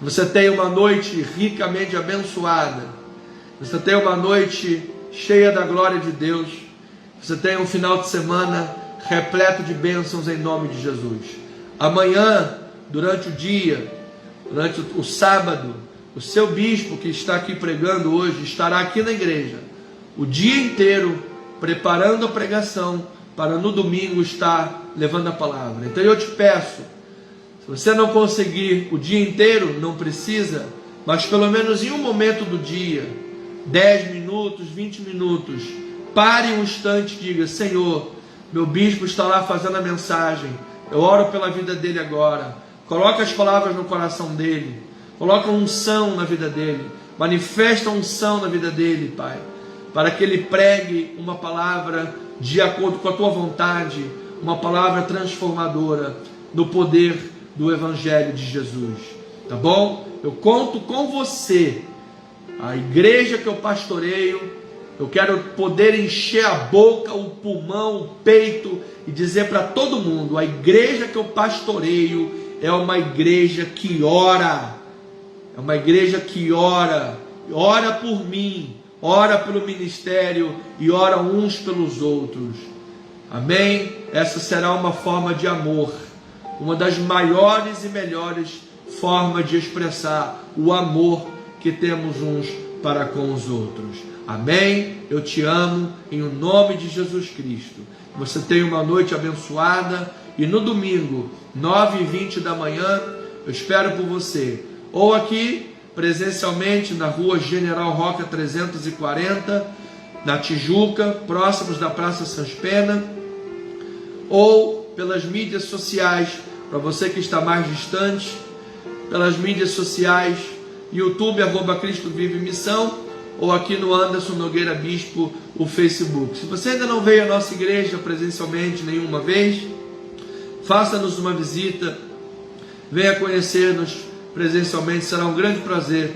Você tenha uma noite ricamente abençoada. Você tenha uma noite cheia da glória de Deus. Você tenha um final de semana repleto de bênçãos em nome de Jesus. Amanhã, durante o dia, durante o sábado, o seu bispo que está aqui pregando hoje estará aqui na igreja o dia inteiro preparando a pregação para no domingo estar levando a palavra. Então eu te peço, se você não conseguir o dia inteiro, não precisa, mas pelo menos em um momento do dia, 10 minutos, 20 minutos, pare um instante e diga: Senhor, meu bispo está lá fazendo a mensagem, eu oro pela vida dele agora, coloca as palavras no coração dele, coloca unção na vida dele, manifesta unção na vida dele, Pai, para que ele pregue uma palavra de acordo com a tua vontade, uma palavra transformadora no poder do Evangelho de Jesus, tá bom? Eu conto com você, a igreja que eu pastoreio. Eu quero poder encher a boca, o pulmão, o peito e dizer para todo mundo: a igreja que eu pastoreio é uma igreja que ora, é uma igreja que ora por mim, ora pelo ministério e ora uns pelos outros. Amém? Essa será uma forma de amor, uma das maiores e melhores formas de expressar o amor que temos uns para com os outros. Amém? Eu te amo em o nome de Jesus Cristo. Você tenha uma noite abençoada e no domingo, 9h20 da manhã, eu espero por você, ou aqui presencialmente na rua General Roca 340, na Tijuca, próximos da Praça Sans Pena, ou pelas mídias sociais, para você que está mais distante, pelas mídias sociais, YouTube, @Cristo Vive Missão, ou aqui no Anderson Nogueira Bispo, o Facebook. Se você ainda não veio à nossa igreja presencialmente nenhuma vez, faça-nos uma visita, venha conhecer-nos presencialmente, será um grande prazer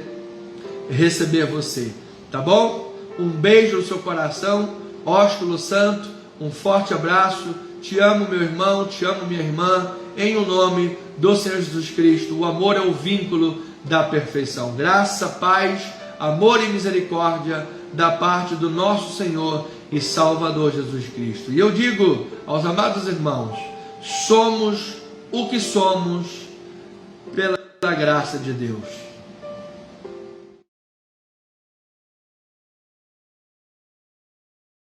receber você, tá bom? Um beijo no seu coração, ósculo santo, um forte abraço, te amo meu irmão, te amo minha irmã, em o nome do Senhor Jesus Cristo. O amor é o vínculo da perfeição. Graça, paz, amor e misericórdia da parte do nosso Senhor e Salvador Jesus Cristo. E eu digo aos amados irmãos, somos o que somos pela graça de Deus.